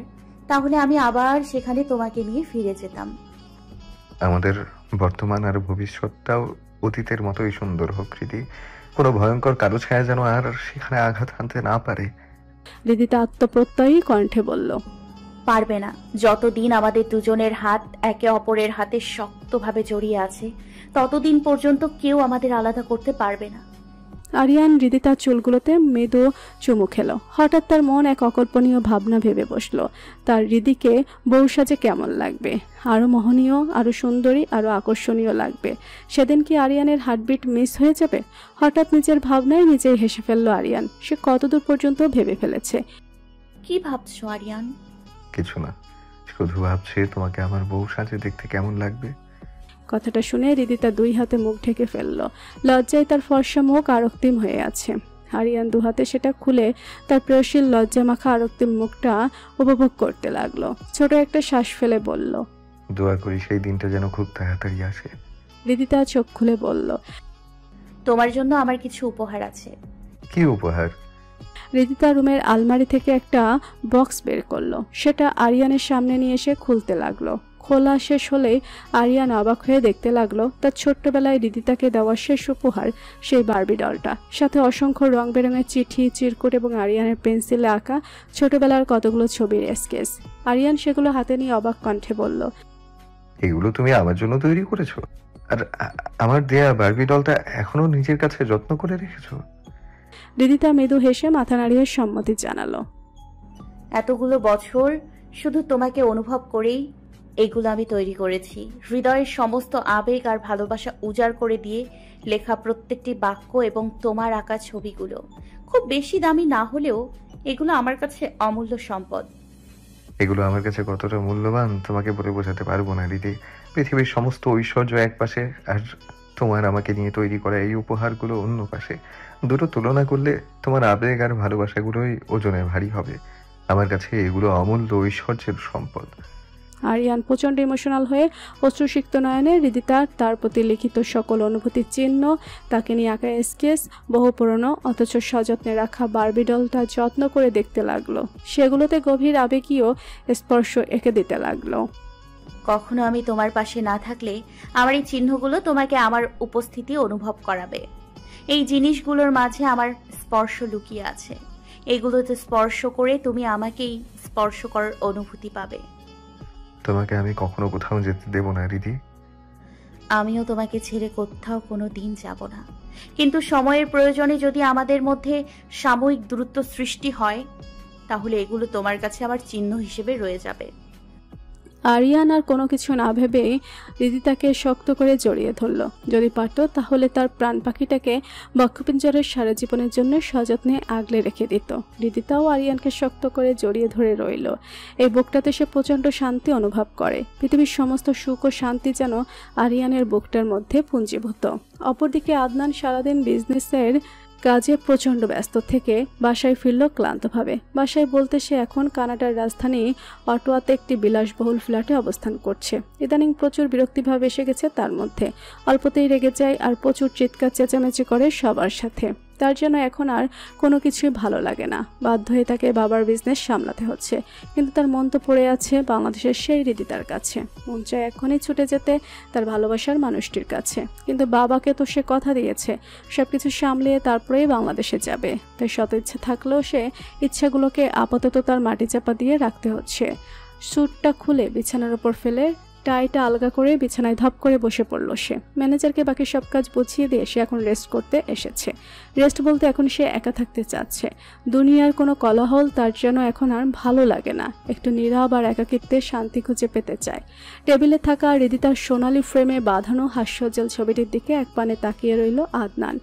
তাহলে আমি আবার সেখানে তোমাকে নিয়ে ফিরে যেতাম। আমাদের বর্তমান আর ভবিষ্যৎটাও অতীতের মতোই সুন্দর হোক রীতি, কোনো ভয়ঙ্কর কালো ছায়া যেন আর সেখানে আঘাত হানতে না পারে। রিদিতা আত্মপ্রত্যয়ী কণ্ঠে বলল, পারবে না। যতদিন আমাদের দুজনের হাত একে অপরের হাতে শক্তভাবে জড়িয়ে আছে, ততদিন পর্যন্ত কেউ আমাদের আলাদা করতে পারবে না। আরিয়ান রিদিতার চুলগুলোতে মৃদু চুমু খেলো। হঠাৎ তার মন এক অকল্পনীয় ভাবনা ভেবে বসলো। তার রিদিকে বউ সাজে কেমন লাগবে? আরো মোহনীয়, আরো সুন্দরী, আরো আকর্ষণীয় লাগবে। সেদিন কি আরিয়ানের হার্টবিট মিস হয়ে যাবে? হঠাৎ নিজের ভাবনায় নিজেই হেসে ফেললো আরিয়ান। সে কতদূর পর্যন্ত ভেবে ফেলেছে। কি ভাবছো আরিয়ান? কিছু না, শুধু ভাবছি তোমাকে আমার বউ সাজে দেখতে কেমন লাগবে। কথাটা শুনে রিদিতা দুই হাতে মুখ ঢেকে ফেলল। লজ্জায় তার ফর্সা মুখ আরক্তিম হয়ে আছে। আরিয়ান দু হাতে সেটা খুলে তার প্রেয়সীর লজ্জা মাখা আরক্তিম মুখটা উপভোগ করতে লাগলো। ছোট একটা শ্বাস ফেলে বলল, দোয়া করি সেই দিনটা যেন খুব তাড়াতাড়ি আসে। রিদিতা চোখ খুলে বলল, তোমার জন্য আমার কিছু উপহার আছে। কি উপহার? রিদিতা রুমের আলমারি থেকে একটা বক্স বের করলো। সেটা আরিয়ানের সামনে নিয়ে এসে খুলতে লাগলো। খোলা শেষ হলেই আরিয়ান অবাক হয়ে দেখতে লাগলো তার ছোট্টবেলায় রিদিতাকে দেওয়া শেষ উপহার, সেই বারবি ডলটা, সাথে অসংখ্য রং বেরঙের চিঠি, চিরকুট এবং আরিয়ানের পেন্সিলে আঁকা ছোটবেলার কতগুলো ছবির স্কেচ। আরিয়ান সেগুলো হাতে নিয়ে অবাক কণ্ঠে বলল, এগুলো তুমি আমার জন্য তৈরি করেছো? আর আমার দেয়া বারবি ডলটা এখনো নিজের কাছে যত্ন করে রেখেছো? রিদিতা মৃদু হেসে মাথা নাড়িয়ে সম্মতি জানালো। এতগুলো বছর শুধু তোমাকে অনুভব করেই এগুলো আমি তৈরি করেছি। হৃদয়ের সমস্ত আবেগ আর ভালোবাসা উজাড় করে দিয়ে লেখা প্রত্যেকটি বাক্য এবং তোমার আঁকা ছবিগুলো। খুব বেশি দামি না হলেও এগুলো আমার কাছে অমূল্য সম্পদ। এগুলো আমার কাছে কতটা মূল্যবান তোমাকে বলে বোঝাতে পারবো না রীতি। পৃথিবীর সমস্ত ঐশ্বর্য এক পাশে, আর তোমার আমাকে নিয়ে তৈরি করা এই উপহারগুলো অন্য পাশে। দুটো তুলনা করলে তোমার আবেগ আর ভালোবাসাগুলোই ওজনে ভারী হবে। আমার কাছে এগুলো অমূল্য ঐশ্বর্যের সম্পদ। আরিয়ান প্রচণ্ড ইমোশনাল হয়ে অশ্রুসিক্ত নয়নে রিদিতা তার প্রতি লিখিত সকল অনুভূতির চিহ্ন, তাকে নিয়ে আঁকা স্কেচ, বহু পুরনো অথচ সযত্নে রাখা বারবি ডলটা যত্ন করে দেখতে লাগলো। সেগুলোতে গভীর আবেগীয় স্পর্শ এঁকে দিতে লাগলো। কখনো আমি তোমার পাশে না থাকলে আমার এই চিহ্নগুলো তোমাকে আমার উপস্থিতি অনুভব করাবে। এই জিনিসগুলোর মাঝে আমার স্পর্শ লুকিয়ে আছে। এগুলোতে স্পর্শ করে তুমি আমাকেই স্পর্শ করার অনুভূতি পাবে। তোমাকে আমি কখনো কোথাও যেতে দেব না রিদি। আমিও তোমাকে ছেড়ে কোথাও কোনো দিন যাব না, কিন্তু সময়ের প্রয়োজনে যদি আমাদের মধ্যে সাময়িক দূরত্ব সৃষ্টি হয়, তাহলে এগুলো তোমার কাছে আবার চিহ্ন হিসেবে রয়ে যাবে। আরিয়ান আর কোনো কিছু না ভেবেই রিদিতাকে শক্ত করে জড়িয়ে ধরল। যদি পারত তাহলে তার প্রাণ পাখিটাকে বক্ষপিঞ্জরের সারা জীবনের জন্য সযত্নে আগলে রেখে দিত। রিদিতাও আরিয়ানকে শক্ত করে জড়িয়ে ধরে রইল। এই বুকটাতে সে প্রচণ্ড শান্তি অনুভব করে। পৃথিবীর সমস্ত সুখ ও শান্তি যেন আরিয়ানের বুকটার মধ্যে পুঞ্জীভূত। অপরদিকে আদনান সারাদিন বিজনেসের কাজে প্রচণ্ড ব্যস্ত থেকে বাসায় ফিরল ক্লান্তভাবে। বাসায় বলতে সে এখন কানাডার রাজধানী অটোয়াতে একটি বিলাসবহুল ফ্ল্যাটে অবস্থান করছে। ইদানিং প্রচুর বিরক্তিভাব এসে গেছে তার মধ্যে। অল্পতেই রেগে যায় আর প্রচুর চিৎকার চেঁচামেচি করে সবার সাথে। তার জন্য এখন আর কোনো কিছুই ভালো লাগে না। বাধ্য হয়ে তাকে বাবার বিজনেস সামলাতে হচ্ছে, কিন্তু তার মন তো পড়ে আছে বাংলাদেশের সেই রিদিতার কাছে। মন চায় এখনই ছুটে যেতে তার ভালোবাসার মানুষটির কাছে, কিন্তু বাবাকে তো সে কথা দিয়েছে সব কিছু সামলিয়ে তারপরেই বাংলাদেশে যাবে। তাই শত ইচ্ছা থাকলেও সে ইচ্ছাগুলোকে আপাতত তার মাটি চাপা দিয়ে রাখতে হচ্ছে। স্যুটটা খুলে বিছানার উপর ফেলে টাইটা আলগা করে বিছানায় ধপ করে বসে পড়ল সে। ম্যানেজারকে বাকি সব কাজ বুঝিয়ে দিয়ে সে এখন রেস্ট করতে এসেছে। রেস্ট বলতে এখন সে একা থাকতে চাচ্ছে। দুনিয়ার কোনো কোলাহল তার যেন এখন আর ভালো লাগে না। একটু নীরব আর একাকিত্বে শান্তি খুঁজে পেতে চায়। টেবিলে থাকা রিদিতার সোনালি ফ্রেমে বাঁধানো হাস্যজ্জ্বল ছবিটির দিকে এক পানে তাকিয়ে রইল আদনান।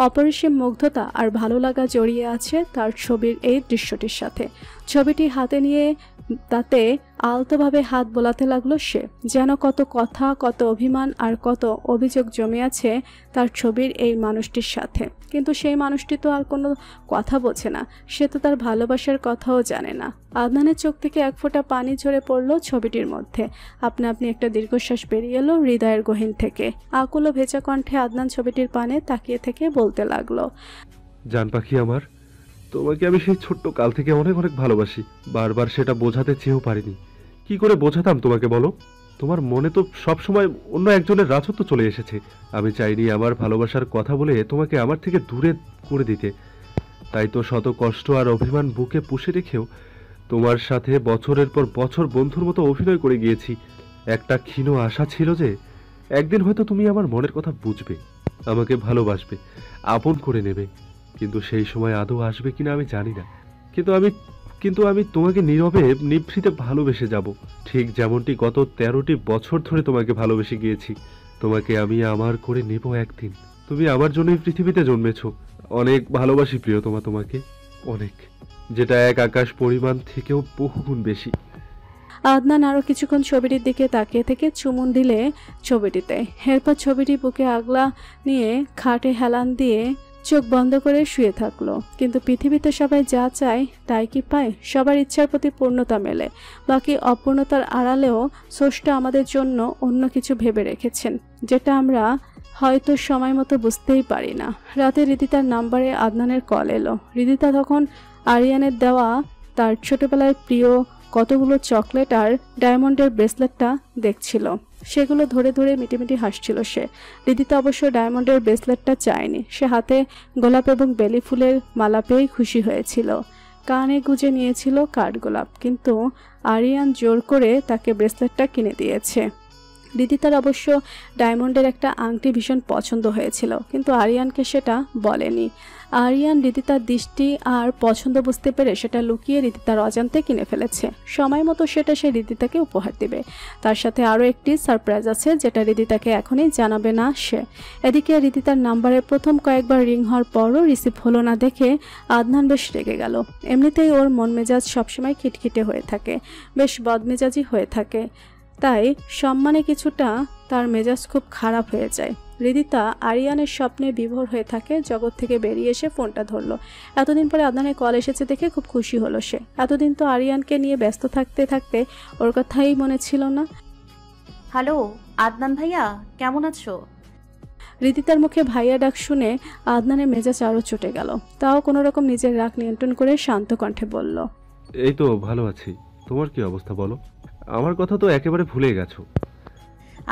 অপরিসীম মুগ্ধতা আর ভালো লাগা জড়িয়ে আছে তার ছবির এই দৃশ্যটির সাথে। ছবিটি হাতে নিয়ে তাতে আলতোভাবে হাত বোলাতে লাগলো সে। যেন কত কথা, কত অভিমান আর কত অভিযোগ জমে আছে তার ছবির এই মানুষটির সাথে। কিন্তু সেই মানুষটি তো আর কোনো কথা বোঝে না, সে তো তার ভালোবাসার কথাও জানে না। আদনানের চোখ থেকে এক ফোঁটা পানি ঝরে পড়ল ছবিটির মধ্যে। আপনা আপনি একটা দীর্ঘশ্বাস বেরিয়ে এলো হৃদয়ের গহীন থেকে। আকুল ও ভেজা কণ্ঠে আদনান ছবিটির পানে তাকিয়ে থেকে বলতে লাগলো, জান পাখি আমার, তোমাকে আমি সেই ছোট্ট কাল থেকে অনেক অনেক ভালোবাসি। বারবার সেটা বোঝাতে চেয়েও পারিনি। কি করে বোঝাতাম তোমাকে বলো? তোমার মনে তো সবসময় অন্য একজনের রাজত্ব চলে এসেছে। আমি চাইনি আমার ভালোবাসার কথা বলে তোমাকে আমার থেকে দূরে করে দিতে। তাই তো শত কষ্ট আর অভিমান বুকে পুষে রেখেও তোমার সাথে বছরের পর বছর বন্ধুর মতো অভিনয় করে গিয়েছি। একটা ক্ষীণ আশা ছিল যে একদিন হয়তো তুমি আমার মনের কথা বুঝবে, আমাকে ভালোবাসবে, আপন করে নেবে। কিন্তু সেই সময় আদৌ আসবে কিনা আমি জানি না। কিন্তু আমি তোমাকে নীরবে নিভৃতে ভালোবেসে যাব, ঠিক যেমনটি গত 13টি বছর ধরে তোমাকে ভালোবেসে গিয়েছি। তোমাকে আমি আমার করে নেব একদিন। তুমি আমার জন্যই পৃথিবীতে জন্মেছো। অনেক ভালোবাসি প্রিয়তমা তোমাকে, অনেক, যেটা এক আকাশ পরিমাণ থেকেও বহুগুণ বেশি। আদনান আরও কিছুক্ষণ ছবিটির দিকে তাকিয়ে থেকে চুমুন দিলে ছবিটিতে। এরপর ছবিটি বুকে আগলা নিয়ে খাটে হেলান দিয়ে চোখ বন্ধ করে শুয়ে থাকলো। কিন্তু পৃথিবীতে সবাই যা চায় তাই কি পায়? সবার ইচ্ছার প্রতি পূর্ণতা মেলে। বাকি অপূর্ণতার আড়ালেও স্রষ্টা আমাদের জন্য অন্য কিছু ভেবে রেখেছেন, যেটা আমরা হয়তো সময় মতো বুঝতেই পারি না। রাতে রিদিতার নাম্বারে আদনানের কল এলো। রিদিতা তখন আরিয়ানের দেওয়া তার ছোটবেলার প্রিয় কতগুলো চকলেট আর ডায়মন্ডের ব্রেসলেটটা দেখছিল। সেগুলো ধরে ধরে মিটিমিটি হাসছিল সে। রিদিতা অবশ্য ডায়মন্ডের ব্রেসলেটটা চায়নি। সে হাতে গোলাপ এবং বেলি ফুলের মালা পেয়েই খুশি হয়েছিল। কানে গুজে নিয়েছিল কাঠগোলাপ, কিন্তু আরিয়ান জোর করে তাকে ব্রেসলেটটা কিনে দিয়েছে। রিদিতার অবশ্য ডায়মন্ডের একটা আংটি ভীষণ পছন্দ হয়েছিল, কিন্তু আরিয়ানকে সেটা বলেনি। আরিয়ান রিদিতার দৃষ্টি আর পছন্দ বুঝতে পেরে সেটা লুকিয়ে রিদিতার অজান্তে কিনে ফেলেছে। সময় মতো সেটা সে রিদিতাকে উপহার দেবে। তার সাথে আরও একটি সারপ্রাইজ আছে, যেটা রিদিতাকে এখনই জানাবে না সে। এদিকে রিদিতার নাম্বারে প্রথম কয়েকবার রিং হওয়ার পরও রিসিভ হলো না দেখে আদনান বেশ রেগে গেল। এমনিতেই ওর মন মেজাজ সবসময় খিটখিটে হয়ে থাকে, বেশ বদমেজাজি হয়ে থাকে। তাই সম্মানে কিছুটা তার মেজাজ খুব খারাপ হয়ে যায়। রিদিতা আরিয়ানের স্বপ্নে বিভোর হয়ে থাকে। জগৎ থেকে বেরিয়ে এসে ফোনটা ধরলো। এতদিন পরে আদনানের কল এসেছে দেখে খুব খুশি হলো সে। এতদিন তো আরিয়ানকে নিয়ে ব্যস্ত থাকতে থাকতে ওর কথাই মনে ছিল না। হ্যালো আদনান ভাইয়া, কেমন আছো? রিদিতার মুখে ভাইয়া ডাক শুনে আদনানের মেজাজ আরও চটে গেল। তাও কোনো রকম নিজের রাগ নিয়ন্ত্রণ করে শান্ত কণ্ঠে বলল, এই তো ভালো আছি। তোমার কি অবস্থা বলো? আমার কথা তো একেবারে ভুলে গেছো।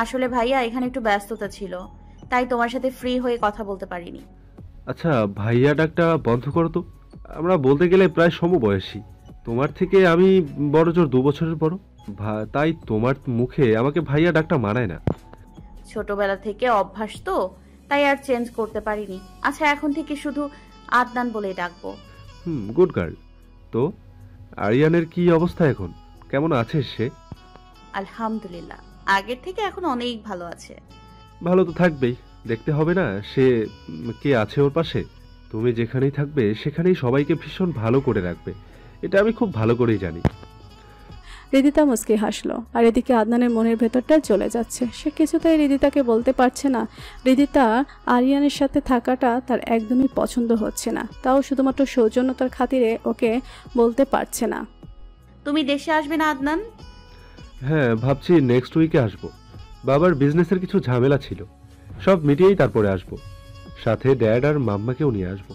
আসলে ভাইয়া এখানে একটু ব্যস্ততা ছিল, তাই তোমার সাথে ফ্রি হয়ে কথা বলতে পারিনি। আচ্ছা, ভাইয়া ডাকটা বন্ধ করো তো। আমরা বলতে গেলে প্রায় সমবয়সী। তোমার থেকে আমি বড়জোর 2 বছরের বড়। তাই তোমার মুখে আমাকে ভাইয়া ডাকটা মানায় না। ছোটবেলা থেকে অভ্যাস তো, তাই আর চেঞ্জ করতে পারিনি। আচ্ছা, এখন থেকে শুধু আদনান বলে ডাকবো। Good girl. তো আরিয়ানের কি অবস্থা এখন? কেমন আছে সে? আলহামদুলিল্লাহ, আগের থেকে এখন অনেক ভালো আছে। ভালো তো থাকবেই, দেখতে হবে না সে কে আছে ওর পাশে? তুমি যেখানেই থাকবে সেখানেই সবাইকে ভীষণ ভালো করে রাখবে, এটা আমি খুব ভালো করেই জানি। রিদিতা মুচকি হাসলো, আর এদিকে আদনানের মনের ভেতরটা চলে যাচ্ছে। সে কিছুতেই রিদিতাকে বলতে পারছে না রিদিতা আরিয়ানের সাথে থাকাটা তার একদমই পছন্দ হচ্ছে না, তাও শুধুমাত্র সৌজন্যতার খাতিরে ওকে বলতে পারছে না। তুমি দেশে আসবে না আদনান? হ্যাঁ, ভাবছি নেক্সট উইকে আসবো। বাবার বিজনেসের কিছু ঝামেলা ছিল, সব মিটিয়েই তারপরে আসবো। সাথে ড্যাড আর মাম্মাকেও নিয়ে আসবো।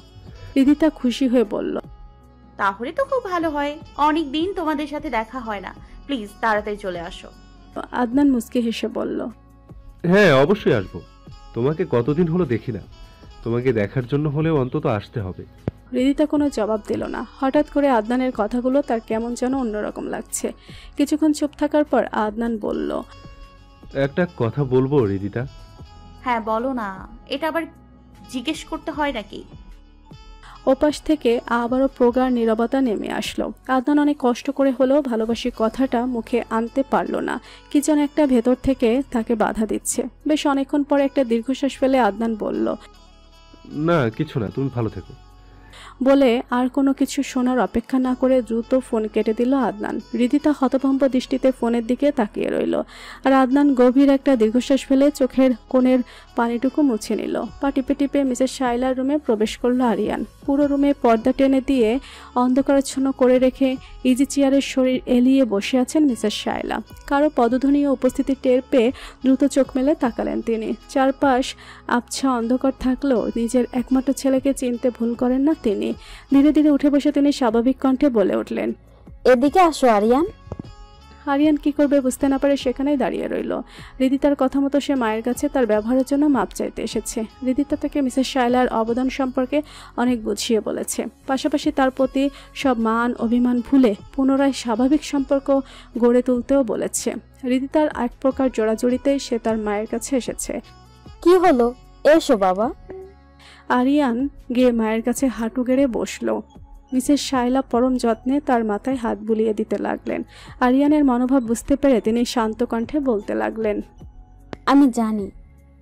রিদিতা খুশি হয়ে বলল, তাহলে তো খুব ভালো হয়। অনেক দিন তোমাদের সাথে দেখা হয় না, প্লিজ তাড়াতাড়ি চলে আসো। আদনান মুচকি হেসে বলল, হ্যাঁ অবশ্যই আসবো। তোমাকে কতদিন হলো দেখি না, তোমাকে দেখার জন্য হলেও অন্তত আসতে হবে। রিদিতা কোনো জবাব দিল না। হঠাৎ করে আদনানের কথাগুলো তার কেমন যেন অন্যরকম লাগছে। কিছুক্ষণ চুপ থাকার পর আদনান বলল, একটা কথা বলবো রিদিতা? হ্যাঁ বলো না, এটা আবার জিজ্ঞেস করতে হয় নাকি? ওপাশ থেকে আবারও প্রগাঢ় নীরবতা নেমে আসলো। আদনান অনেক কষ্ট করে হলেও ভালোবাসি কথাটা মুখে আনতে পারল না। কি যেন একটা ভেতর থেকে তাকে বাধা দিচ্ছে। বেশ অনেকক্ষণ পরে একটা দীর্ঘশ্বাস ফেলে আদনান বলল, না কিছু না, তুমি ভালো থেকো। বলে আর কোনো কিছু শোনার অপেক্ষা না করে দ্রুত ফোন কেটে দিল আদনান। রিদিতা হতভম্ব দৃষ্টিতে ফোনের দিকে তাকিয়ে রইল, আর আদনান গভীর একটা দীর্ঘশ্বাস ফেলে চোখের কোণের পানিটুকু মুছে নিল। পা টিপে টিপে মিসেস শাইলার রুমে প্রবেশ করলো আরিয়ান। পুরো রুমে পর্দা টেনে দিয়ে অন্ধকারাচ্ছন্ন করে রেখে ইজি চেয়ারের শরীর এলিয়ে বসে আছেন মিসেস শাইলা। কারো পদধ্বনি ও উপস্থিতি টের পেয়ে দ্রুত চোখ মেলে তাকালেন তিনি। চারপাশ আবছা অন্ধকার থাকলেও নিজের একমাত্র ছেলেকে চিনতে ভুল করেন না তিনি। ধীরে ধীরে উঠে বসে তিনি স্বাভাবিক কণ্ঠে বলে উঠলেন, এদিকে আসো আরিয়ান। আরিয়ান কি করবে বুঝতে না পারে সেখানেই দাঁড়িয়ে রইল। রিদিতার কথা মতো সে মায়ের কাছে তার ব্যবহারের জন্য মাপ চাইতে এসেছে। রিদিতা তাকে মিসেস শাইলার অবদান সম্পর্কে অনেক বুঝিয়ে বলেছে, পাশাপাশি তার প্রতি সব মান অভিমান ভুলে পুনরায় স্বাভাবিক সম্পর্ক গড়ে তুলতেও বলেছে। রিদিতার এক প্রকার জোড়াজড়িতেই সে তার মায়ের কাছে এসেছে। কি হলো, এসো বাবা। আরিয়ান গিয়ে মায়ের কাছে হাঁটু গেড়ে বসলো। মিসেস শাইলা পরম যত্নে তার মাথায় হাত বুলিয়ে দিতে লাগলেন। আরিয়ানের মনোভাব বুঝতে পেরে তিনি শান্ত কণ্ঠে বলতে লাগলেন, আমি জানি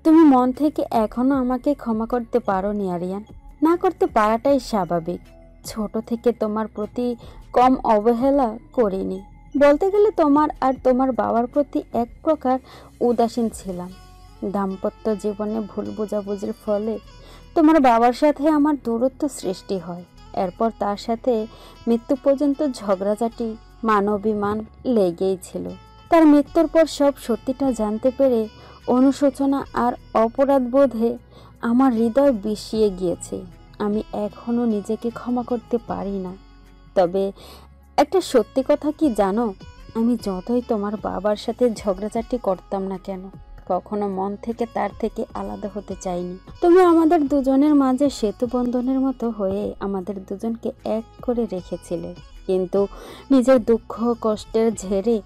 তুমি মন থেকে এখনো আমাকে ক্ষমা করতে পারোনি আরিয়ান। না করতে পারাটাই স্বাভাবিক। ছোট থেকে তোমার প্রতি কম অবহেলা করিনি। বলতে গেলে তোমার আর তোমার বাবার প্রতি এক প্রকার উদাসীন ছিলাম। দাম্পত্য জীবনে ভুল বোঝাবুঝির ফলে তোমার বাবার সাথে আমার দূরত্ব সৃষ্টি হয়। এরপর তার সাথে মৃত্যু পর্যন্ত ঝগড়াঝাটি মানবিমান লেগেই ছিল। তার মৃত্যুর পর সব সত্যিটা জানতে পেরে অনুশোচনা আর অপরাধ বোধে আমার হৃদয় বিষিয়ে গিয়েছে। আমি এখনো নিজেকে ক্ষমা করতে পারি না। তবে একটা সত্যি কথা কি জানো, আমি যতই তোমার বাবার সাথে ঝগড়াঝাটি করতাম না কেন, কখনো মন থেকে তার থেকে আলাদা হতে চাইনি। তুমি আমাদের দুজনের মাঝে সেতু বন্ধনের মতো হয়ে আমাদের দুজনকে এক করে রেখেছিলে। কিন্তু নিজের দুঃখ কষ্টের ঝেড়ে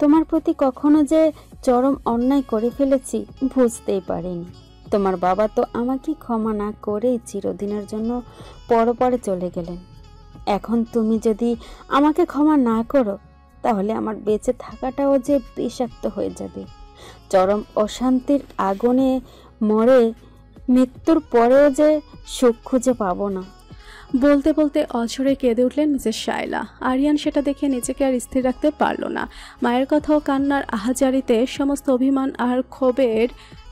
তোমার প্রতি কখনো যে চরম অন্যায় করে ফেলেছি বুঝতেই পারিনি। তোমার বাবা তো আমাকে ক্ষমা না করে চিরদিনের জন্য পরপারে চলে গেলেন। এখন তুমি যদি আমাকে ক্ষমা না করো তাহলে আমার বেঁচে থাকাটাও যে বিষাক্ত হয়ে যাবে। চরম অশান্তির আগুনে মরে মৃত্যুর পরেও যে সুখ খুঁজে পাবো না। বলতে বলতে অঝরে কেঁদে উঠলেন মিসেস শাইলা। আরিয়ান সেটা দেখে নিজেকে আর স্থির রাখতে পারল না। মায়ের কথা ও কান্নার আহাজারিতে সমস্ত অভিমান আর ক্ষোভের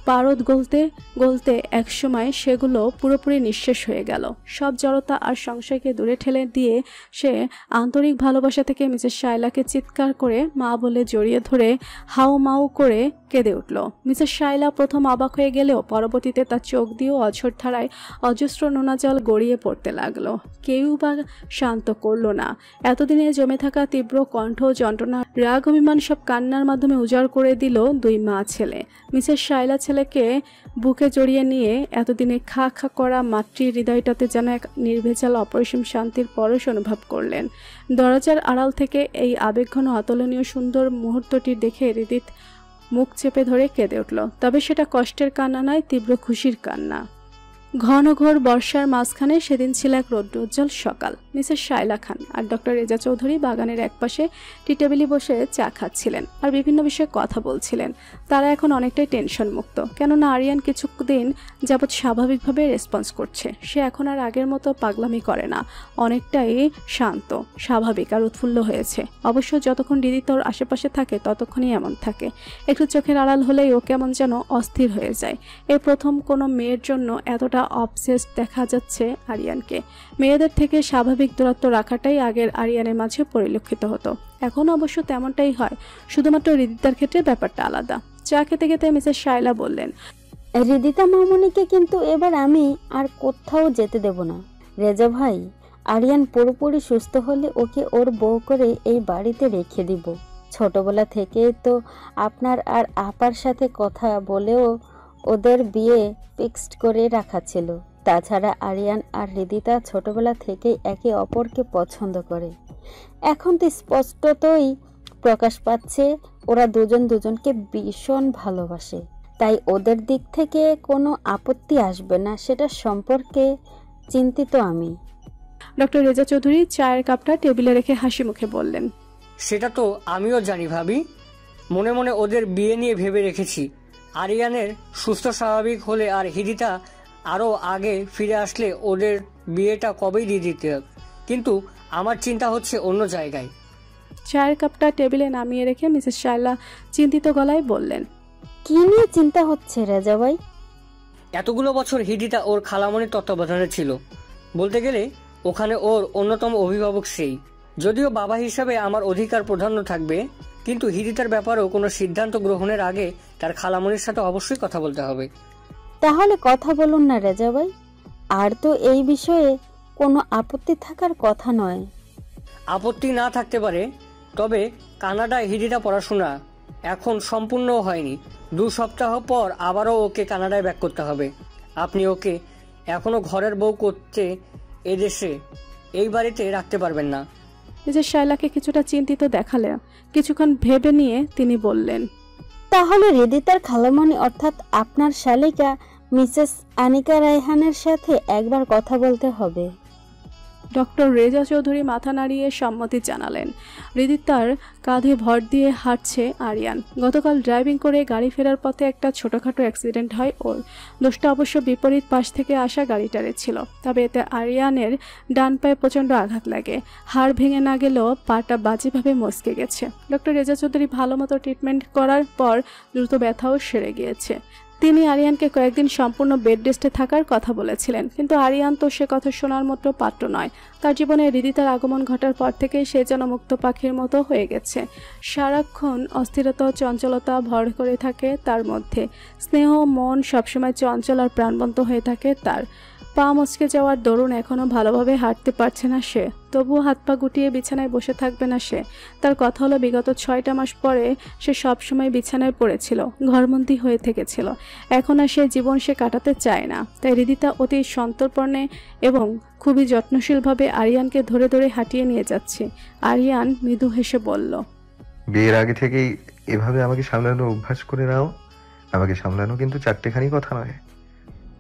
পারদ গলতে গলতে একসময় সেগুলো পুরোপুরি নিঃশেষ হয়ে গেল। সব জড়তা আর সংশয়কে দূরে ঠেলে দিয়ে সে আন্তরিক ভালোবাসা থেকে মিসেস শাইলাকে চিৎকার করে মা বলে জড়িয়ে ধরে হাউ মাউ করে কেঁদে উঠল। মিসেস শাইলা প্রথম অবাক হয়ে গেলেও পরবর্তীতে তার চোখ দিয়েও অঝোর ধারায় অজস্র নোনা জল গড়িয়ে পড়তে লাগলো। কেউ বা শান্ত করল না। এতদিনে জমে থাকা তীব্র কণ্ঠ যন্ত্রণা রাগ অভিমান সব কান্নার মাধ্যমে উজাড় করে দিল দুই মা ছেলে। মিসেস শাইলা ছেলেকে বুকে জড়িয়ে নিয়ে এতদিনে খা খা করা মাতৃ হৃদয়টাতে যেন এক নির্ভেজাল অপরিসীম শান্তির পরশ অনুভব করলেন। দরজার আড়াল থেকে এই আবেগঘন অতুলনীয় সুন্দর মুহূর্তটি দেখে হৃদিত মুখ চেপে ধরে কেঁদে উঠল। তবে সেটা কষ্টের কান্না নয়, তীব্র খুশির কান্না। ঘন ঘোর বর্ষার মাঝখানে সেদিন ছিল এক রৌদ্রোজ্জ্বল সকাল। মিসেস শায়লা খান আর ডক্টর রেজা চৌধুরী বাগানের একপাশে টি টেবিলে বসে চা খাচ্ছিলেন আর বিভিন্ন বিষয়ে কথা বলছিলেন। তারা এখন অনেকটাই টেনশন মুক্ত, কেননা আরিয়ান কিছুদিন যাবৎ স্বাভাবিকভাবে রেসপন্স করছে। সে এখন আর আগের মতো পাগলামি করে না, অনেকটাই শান্ত, স্বাভাবিক আর উৎফুল্ল হয়েছে। অবশ্য যতক্ষণ দিদি তোর আশেপাশে থাকে ততক্ষণই এমন থাকে। একটু চোখের আড়াল হলেই ও কেমন যেন অস্থির হয়ে যায়। এই প্রথম কোনো মেয়ের জন্য এতটা অবসেসড দেখা যাচ্ছে আরিয়ানকে। মেয়েদের থেকে স্বাভাবিক দূরত্ব রাখাটাই আগের আরিয়ানের মাঝে পরিলক্ষিত হতো, এখন অবশ্য তেমনটাই হয়, শুধুমাত্র হৃদিতার ক্ষেত্রে ব্যাপারটা আলাদা। চা খেতে খেতে মিসেস শায়লা বললেন, হৃদিতা মামনিকে কিন্তু এবার আমি আর কোথাও যেতে দেব না। রেজা ভাই, আরিয়ান পুরোপুরি সুস্থ হলে ওকে ওর বউ করে এই বাড়িতে রেখে দিব। ছোটবেলা থেকেই তো আপনার আর আপার সাথে কথা বলেও ওদের বিয়ে ফিক্সড করে রাখা ছিল। তাছাড়া আরিয়ান আর হৃদিতা ছোটবেলা থেকেই একে অপরকে পছন্দ করে। এখন তো স্পষ্টতই প্রকাশ পাচ্ছে ওরা দুজন দুজনকে ভীষণ ভালোবাসে। তাই ওদের দিক থেকে কোনো আপত্তি আসবে না, সেটা সম্পর্কে চিন্তিত আমি। ডক্টর রেজা চৌধুরী চায়ের কাপটা টেবিলে রেখে হাসি মুখে বললেন, সেটা তো আমিও জানি ভাবি। মনে মনে ওদের বিয়ে নিয়ে ভেবে রেখেছি। আরিয়ানের সুস্থ স্বাভাবিক হলে আর হৃদিতা আরও আগে ফিরে আসলে ওদের বিয়েটা কবেই দিয়ে দিতে। কিন্তু আমার চিন্তা হচ্ছে অন্য জায়গায়। চায়ের কাপটা টেবিলে নামিয়ে রেখে মিসেস শায়লা চিন্তিত গলায় বললেন, কি নিয়ে চিন্তা হচ্ছে রেজা ভাই? এতগুলো বছর হৃদিতা ওর খালামণির তত্ত্বাবধানে ছিল। বলতে গেলে ওখানে ওর অন্যতম অভিভাবক সেই। যদিও বাবা হিসাবে আমার অধিকার প্রাধান্য থাকবে, কিন্তু হৃদিতার ব্যাপারেও কোনো সিদ্ধান্ত গ্রহণের আগে তার খালামণির সাথে অবশ্যই কথা বলতে হবে। তাহলে কথা বলুন না রেজা ভাই, আর তো এই বিষয়ে কোনো আপত্তি থাকার কথা নয়। আপত্তি না থাকতে পারে, তবে কানাডায় হৃদিতা পড়াশোনা এখন সম্পূর্ণ হয়নি। 2 সপ্তাহ পর আবারও ওকে কানাডায় ব্যাক করতে হবে। আপনি ওকে এখনো ঘরের বউ করতে এদেশে এই বাড়িতে রাখতে পারবেন না। মিসেস শায়লাকে কিছুটা চিন্তিত দেখালে কিছুক্ষণ ভেবে নিয়ে তিনি বললেন, তাহলে হৃদিতার খালামণি অর্থাৎ আপনার শালিকা মিসেস আনিকা রায়হানের সাথে একবার কথা বলতে হবে। ডক্টর রেজা চৌধুরী মাথা নাড়িয়ে সম্মতি জানালেন। হৃদিতার কাঁধে ভর দিয়ে হাঁটছে আরিয়ান। গতকাল ড্রাইভিং করে গাড়ি ফেরার পথে একটা ছোটখাটো অ্যাক্সিডেন্ট হয় ওর। দোষটা অবশ্য বিপরীত পাশ থেকে আসা গাড়িটারে ছিল, তবে এতে আরিয়ানের ডান পায়ে প্রচণ্ড আঘাত লাগে। হাড় ভেঙে না গেলেও পাটা বাজেভাবে মচকে গেছে। ডক্টর রেজা চৌধুরী ভালো মতো ট্রিটমেন্ট করার পর দ্রুত ব্যথাও সেরে গিয়েছে। তিনি আরিয়ানকে কয়েকদিন সম্পূর্ণ বেড রেস্টে থাকার কথা বলেছিলেন, কিন্তু আরিয়ান তো সে কথা শোনার মতো পাত্র নয়। তার জীবনে হৃদিতার আগমন ঘটার পর থেকেই সে যেন মুক্ত পাখির মতো হয়ে গেছে। সারাক্ষণ অস্থিরতা ও চঞ্চলতা ভর করে থাকে তার মধ্যে। স্নেহ মন সবসময় চঞ্চল আর প্রাণবন্ত হয়ে থাকে তার। পা মচকে যাওয়ার দরুন এখনো ভালোভাবে হাঁটতে পারছে না সে, তবুও হাত পা গুটিয়ে বিছানায় বসে থাকবে না সে। তার কথা হলো বিগত 6টা মাস পরে সে সবসময় বিছানায় পড়েছিল, ঘরবন্দি হয়ে থেকেছিল। এখন আর সে জীবন সে কাটাতে চায় না। তাই হৃদিতা অতি সন্তর্পণে এবং খুবই যত্নশীলভাবে আরিয়ানকে ধরে ধরে হাঁটিয়ে নিয়ে যাচ্ছে। আরিয়ান মৃদু হেসে বলল, বিয়ের আগে থেকেই এভাবে আমাকে সামলানো অভ্যাস করে নাও। আমাকে সামলানো কিন্তু 4টেখানি কথা নয়।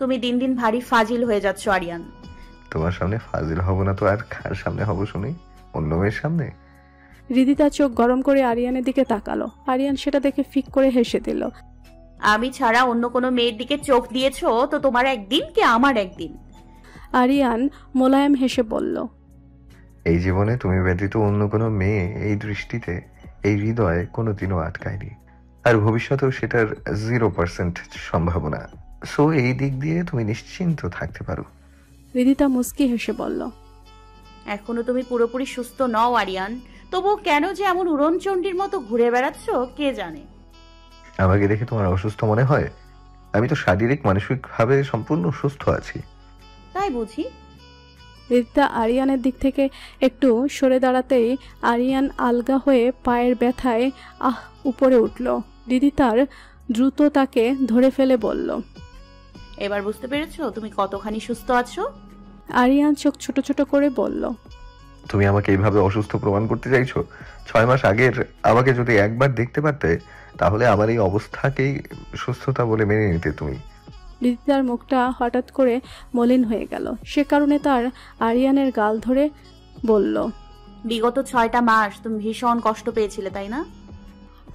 তুমি দিন দিন ভারী ফাজিল হয়ে যাচ্ছ আরিয়ান। তোমার সামনে ফাজিল হব না তো আর কার সামনে হব শুনি? অন্য মেয়ের সামনে? হৃদিতা চোখ গরম করে আরিয়ানের দিকে তাকালো। আরিয়ান সেটা দেখে ফিক করে হেসে দিল। আমি ছাড়া অন্য কোনো মেয়ের দিকে চোখ দিয়েছো তো তোমার একদিন কি আমার একদিন। আরিয়ান মোলায়েম হেসে বলল, এই জীবনে তুমি ব্যতীত অন্য কোনো মেয়ে এই দৃষ্টিতে, এই হৃদয়ে কোনোদিনও আটকায়নি, আর ভবিষ্যতেও সেটার 0% সম্ভাবনা। সো এই দিক দিয়ে তুমি নিশ্চিন্ত থাকতে পারো। হৃদিতা মুস্কি হেসে বলল, এখনো তুমি পুরোপুরি সুস্থ নও আরিয়ান, তবু কেন যে এমন উড়নচণ্ডীর মতো ঘুরে বেড়াচ্ছ কে জানে। আমাকে দেখে তোমার অসুস্থ মনে হয়? আমি তো শারীরিক মানসিকভাবে সম্পূর্ণ সুস্থ আছি। তাই বুঝি? হৃদিতা আরিয়ানের দিক থেকে একটু সরে দাঁড়াতেই আরিয়ান আলগা হয়ে পায়ের ব্যথায় উপরে উঠল। হৃদিতার দ্রুত তাকে ধরে ফেলে বলল, এবার বুঝতে পেরেছো তুমি কতখানি সুস্থ আছো? আরিয়ান চোখ ছোট ছোট করে বলল, তুমি আমাকে এইভাবে অসুস্থ প্রমাণ করতে চাইছো? 6 মাস আগের আমাকে যদি একবার দেখতে পারতে, তাহলে আমার এই অবস্থাকেই সুস্থতা বলে মেনে নিতে তুমি। রিদিতার মুখটা হঠাৎ করে মলিন হয়ে গেল। সে কারণে তার আরিয়ানের গাল ধরে বলল, বিগত 6টা মাস তুমি ভীষণ কষ্ট পেয়েছিলে তাই না?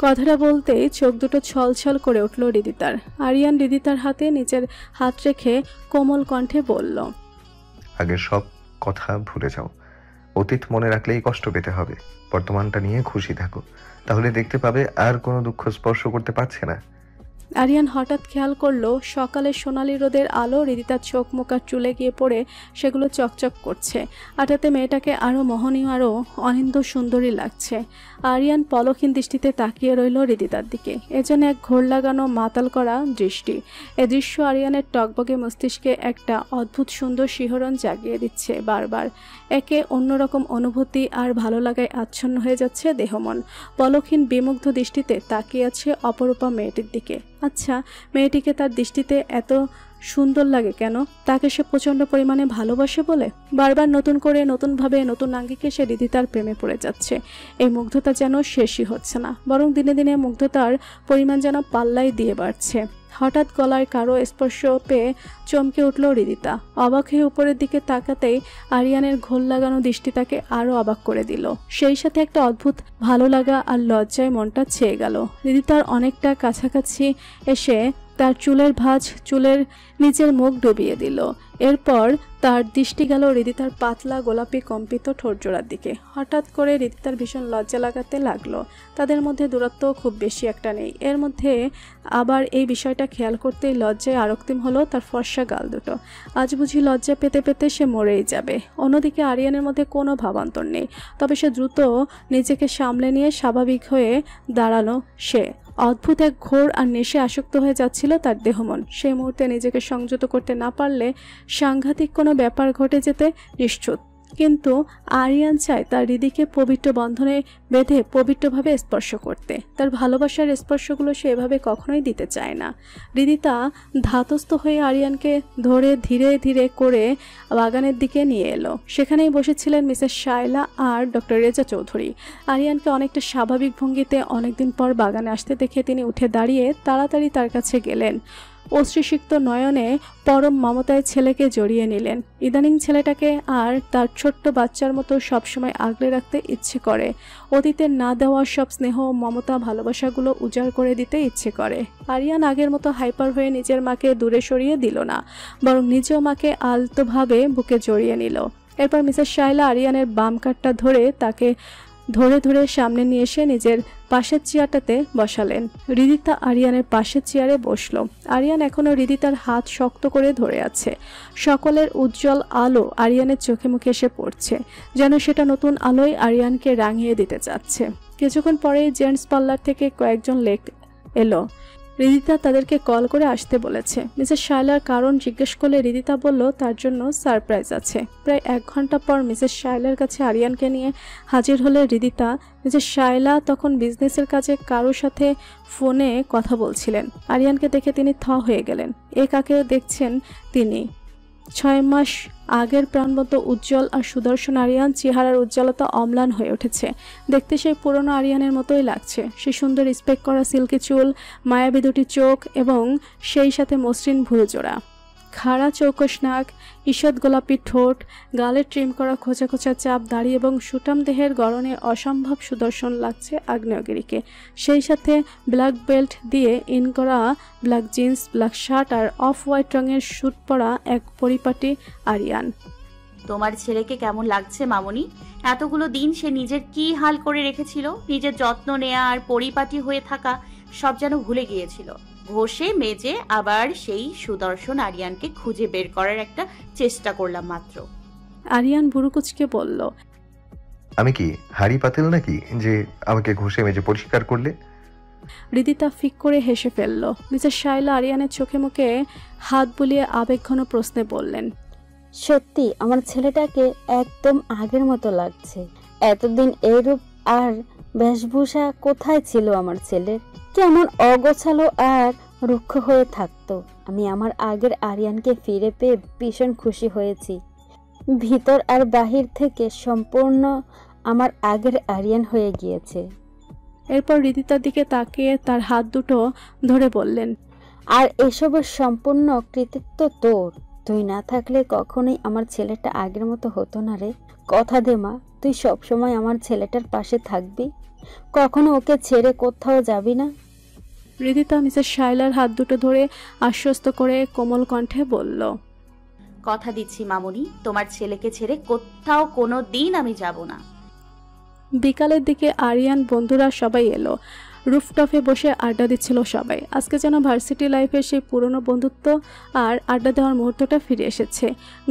কথাটা বলতেই চোখ দুটো ছলছল করে উঠল রিদিতার। আরিয়ান রিদিতার হাতে নিচের হাত রেখে কোমল কণ্ঠে বলল, আগের সব কথা ভুলে যাও। অতীত মনে রাখলেই কষ্ট পেতে হবে। বর্তমানটা নিয়ে খুশি থাকো, তাহলে দেখতে পাবে আর কোনো দুঃখ স্পর্শ করতে পারছে না। আরিয়ান হঠাৎ খেয়াল করলো সকালে সোনালি রোদের আলো রিদিতার চোখ মুখ আর চুলে গিয়ে পড়ে সেগুলো চকচক করছে, আর তাতে মেয়েটাকে আরও মোহনীয় আরও অনিন্দ্য সুন্দরী লাগছে। আরিয়ান পলকহীন দৃষ্টিতে তাকিয়ে রইল রিদিতার দিকে। এজন্য এক ঘোর লাগানো মাতাল করা দৃষ্টি। এ দৃশ্য আরিয়ানের টকবগে মস্তিষ্কে একটা অদ্ভুত সুন্দর শিহরণ জাগিয়ে দিচ্ছে বারবার। একে অন্যরকম অনুভূতি আর ভালো লাগায় আচ্ছন্ন হয়ে যাচ্ছে দেহমন। পলকহীন বিমুগ্ধ দৃষ্টিতে তাকিয়ে আছে অপরূপা মেয়েটির দিকে। আচ্ছা, মেয়েটিকে তার দৃষ্টিতে এত সুন্দর লাগে কেন? তাকে সে প্রচণ্ড পরিমাণে ভালোবাসে বলে? বারবার নতুন করে নতুনভাবে নতুন আঙ্গিকে সে রিদিতার প্রেমে পড়ে যাচ্ছে। এই মুগ্ধতা যেন শেষই হচ্ছে না, বরং দিনে দিনে মুগ্ধতার পরিমাণ যেন পাল্লাই দিয়ে বাড়ছে। হঠাৎ গলায় কারো স্পর্শ পেয়ে চমকে উঠল রিদিতা। অবাক হয়ে উপরের দিকে তাকাতেই আরিয়ানের ঘোল লাগানো দৃষ্টি তাকে আরও অবাক করে দিল। সেই সাথে একটা অদ্ভুত ভালো লাগা আর লজ্জায় মনটা ছেয়ে গেল। রিদিতার অনেকটা কাছাকাছি এসে তার চুলের ভাঁজ চুলের নিচের মুখ ডুবিয়ে দিল। এরপর তার দৃষ্টি গেল রিদিতার পাতলা গোলাপি কম্পিত ঠোঁটজোড়ার দিকে। হঠাৎ করে রিদিতার ভীষণ লজ্জা লাগাতে লাগলো। তাদের মধ্যে দূরত্ব খুব বেশি একটা নেই। এর মধ্যে আবার এই বিষয়টা খেয়াল করতেই লজ্জায় আরক্তিম হলো তার ফর্সা গাল দুটো। আজ বুঝি লজ্জা পেতে পেতে সে মরেই যাবে। অন্যদিকে আরিয়ানের মধ্যে কোনো ভাবান্তর নেই, তবে সে দ্রুত নিজেকে সামলে নিয়ে স্বাভাবিক হয়ে দাঁড়ালো। সে অদ্ভুত এক ঘোর আর নেশে আসক্ত হয়ে যাচ্ছিল তার দেহমন। সেই মুহূর্তে নিজেকে সংযত করতে না পারলে সাংঘাতিক কোনো ব্যাপার ঘটে যেতে নিশ্চিত। কিন্তু আরিয়ান চায় তার হৃদিকে পবিত্র বন্ধনে বেঁধে পবিত্রভাবে স্পর্শ করতে। তার ভালোবাসার স্পর্শগুলো সে এভাবে কখনোই দিতে চায় না। রিদিতা ধাতস্থ হয়ে আরিয়ানকে ধরে ধীরে ধীরে করে বাগানের দিকে নিয়ে এলো। সেখানেই বসেছিলেন মিসেস শায়লা আর ডক্টর রেজা চৌধুরী। আরিয়ানকে অনেকটা স্বাভাবিক ভঙ্গিতে অনেকদিন পর বাগানে আসতে দেখে তিনি উঠে দাঁড়িয়ে তাড়াতাড়ি তার কাছে গেলেন। অশ্রুসিক্ত নয়নে পরম মমতায় ছেলেকে জড়িয়ে নিলেন। ইদানিং ছেলেটাকে আর তার ছোট্ট বাচ্চার মতো সবসময় আগলে রাখতে ইচ্ছে করে। অতীতের না দেওয়া সব স্নেহ মমতা ভালোবাসাগুলো উজাড় করে দিতে ইচ্ছে করে। আরিয়ান আগের মতো হাইপার হয়ে নিজের মাকে দূরে সরিয়ে দিল না, বরং নিজেও মাকে আলতোভাবে বুকে জড়িয়ে নিল। এরপর মিসেস শায়লা আরিয়ানের বাম কাটটা ধরে তাকে ধরে ধরে সামনে নিয়ে এসে নিজের পাশের চেয়ারটাতে বসালেন। রিদিতা আরিয়ানের পাশের চেয়ারে বসলো। আরিয়ান এখনো রিদিতার হাত শক্ত করে ধরে আছে। সকলের উজ্জ্বল আলো আরিয়ানের চোখে মুখে এসে পড়ছে, যেন সেটা নতুন আলোয় আরিয়ানকে রাঙিয়ে দিতে চাচ্ছে। কিছুক্ষণ পরেই জেন্টস পার্লার থেকে কয়েকজন লোক এলো। রিদিতা তাদেরকে কল করে আসতে বলেছে। মিসেস শায়লার কারণ জিজ্ঞেস করলে রিদিতা বলল তার জন্য সারপ্রাইজ আছে। প্রায় 1 ঘন্টা পর মিসেস শায়লার কাছে আরিয়ানকে নিয়ে হাজির হলে রিদিতা। মিসেস শায়লা তখন বিজনেসের কাজে কারোর সাথে ফোনে কথা বলছিলেন। আরিয়ানকে দেখে তিনি থ হয়ে গেলেন। এ কাকে দেখছেন তিনি? 6 মাস আগের প্রাণবন্ত উজ্জ্বল আর সুদর্শন আরিয়ান চেহারার উজ্জ্বলতা অম্লান হয়ে উঠেছে। দেখতে সেই পুরনো আরিয়ানের মতোই লাগছে। সে সুন্দর স্পেক করা সিল্কি চুল, মায়াবী দুটি চোখ এবং সেই সাথে মসৃণ ভুরু জোড়া, খাড়া চৌকস নাক, ঈষৎ গোলাপি ঠোঁট, গালে ট্রিম করা খোঁচা খোঁচা চাপ দাড়ি এবং সুটাম দেহের গড়নে অসম্ভব সুদর্শন লাগছে আগ্নেয়গিরিকে। সেই সাথে ব্ল্যাক বেল্ট দিয়ে ইন করা ব্ল্যাক জিন্স, ব্ল্যাক শার্ট আর অফ হোয়াইট রঙের স্যুট পরা এক পরিপাটি আরিয়ান। তোমার ছেলেকে কেমন লাগছে মামনি? এতগুলো দিন সে নিজের কি হাল করে রেখেছিল। নিজের যত্ন নেয়া আর পরিপাটি হয়ে থাকা সব যেন ভুলে গিয়েছিল। ঘষে মেজে আবার সেই সুদর্শন আরিয়ানকে খুঁজে বের করার একটা চেষ্টা করলাম মাত্র। আরিয়ান বুড়ুকুচকে বলল, আমি কি হাড়ি পাতিল নাকি যে আমাকে ঘষে মেজে পরিষ্কার করলে? রিদিতা ফিক করে হেসে ফেলল। মিসেস শায়লা আরিয়ানের চোখে মুখে হাত বুলিয়ে আবেগঘন প্রশ্নে বললেন, সত্যি আমার ছেলেটাকে একদম আগের মতো লাগছে। এতদিন এই রূপ আর বেশভূষা কোথায় ছিল আমার ছেলের? কেমন অগোছালো আর রুক্ষ হয়ে থাকতো। আমি আমার আগের আরিয়ানকে ফিরে পেয়ে ভীষণ খুশি হয়েছি। ভিতর আর বাহির থেকে সম্পূর্ণ আমার আগের আরিয়ান হয়ে গিয়েছে। এরপর রিদিতার দিকে তাকিয়ে তার হাত দুটো ধরে বললেন, আর এসবের সম্পূর্ণ কৃতিত্ব তোর। তুই না থাকলে কখনোই আমার ছেলেটা আগের মতো হতো না রে। কথা দে মা, তুই সবসময় আমার ছেলেটার পাশে থাকবি, কখনো ওকে ছেড়ে কোথাও যাবি না। রিদিতা মিসেস শাইলার হাত দুটো ধরে আশ্বস্ত করে কোমল কণ্ঠে বলল, কথা দিচ্ছি মামুনি, তোমার ছেলেকে ছেড়ে কোথাও কোনো দিন আমি যাব না। বিকালের দিকে আরিয়ান বন্ধুরা সবাই এলো। রুফটপে বসে আড্ডা দিচ্ছিল সবাই। আজকে যেন ভার্সিটি লাইফের সেই পুরনো বন্ধুত্ব আর আড্ডা দেওয়ার মুহূর্তটা ফিরে এসেছে।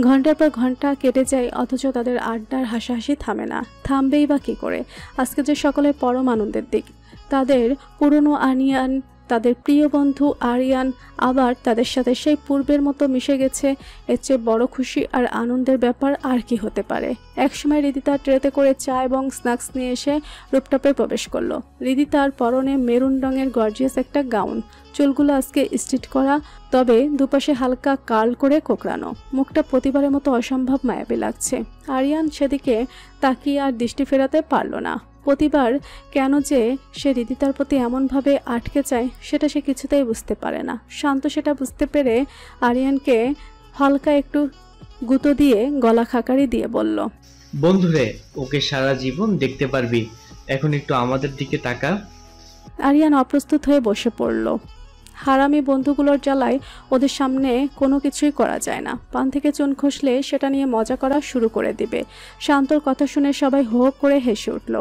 ঘন্টার পর ঘন্টা কেটে যায়, অথচ তাদের আড্ডার হাসাহাসি থামে না। থামবেই বা কী করে? আজকে যে সকলের পরম আনন্দের দিক। তাদের পুরনো আরিয়ান, তাদের প্রিয় বন্ধু আরিয়ান আবার তাদের সাথে সেই পূর্বের মতো মিশে গেছে। এর চেয়ে বড় খুশি আর আনন্দের ব্যাপার আর কি হতে পারে? একসময় রিদিতা ট্রেতে করে চা এবং স্ন্যাক্স নিয়ে এসে রুফটপে প্রবেশ করলো। রিদিতার পরনে মেরুন রঙের গর্জিয়াস একটা গাউন, চুলগুলো আজকে স্ট্রিট করা, তবে দুপাশে হালকা কার্ল করে কোঁকড়ানো। মুখটা প্রতিবারের মতো অসম্ভব মায়াবী লাগছে। আরিয়ান সেদিকে তাকিয়ে আর দৃষ্টি ফেরাতে পারল না। প্রতিবার কেন যে সে রিদিতার প্রতি এমনভাবে আটকে যায় সেটা সে কিছুতেই বুঝতে পারে না। শান্ত সেটা বুঝতে পেরে আরিয়ানকে হালকা একটু গুঁতো দিয়ে গলা খাকারি দিয়ে বলল, বন্ধুরে, ওকে সারা জীবন দেখতে পারবি, এখন একটু আমাদের দিকে তাকা। আরিয়ান অপ্রস্তুত হয়ে বসে পড়ল। হারামি বন্ধুগুলোর জ্বালায় ওদের সামনে কোনো কিছুই করা যায় না। পান থেকে চুন খসলে সেটা নিয়ে মজা করা শুরু করে দিবে। শান্তর কথা শুনে সবাই হো করে হেসে উঠল।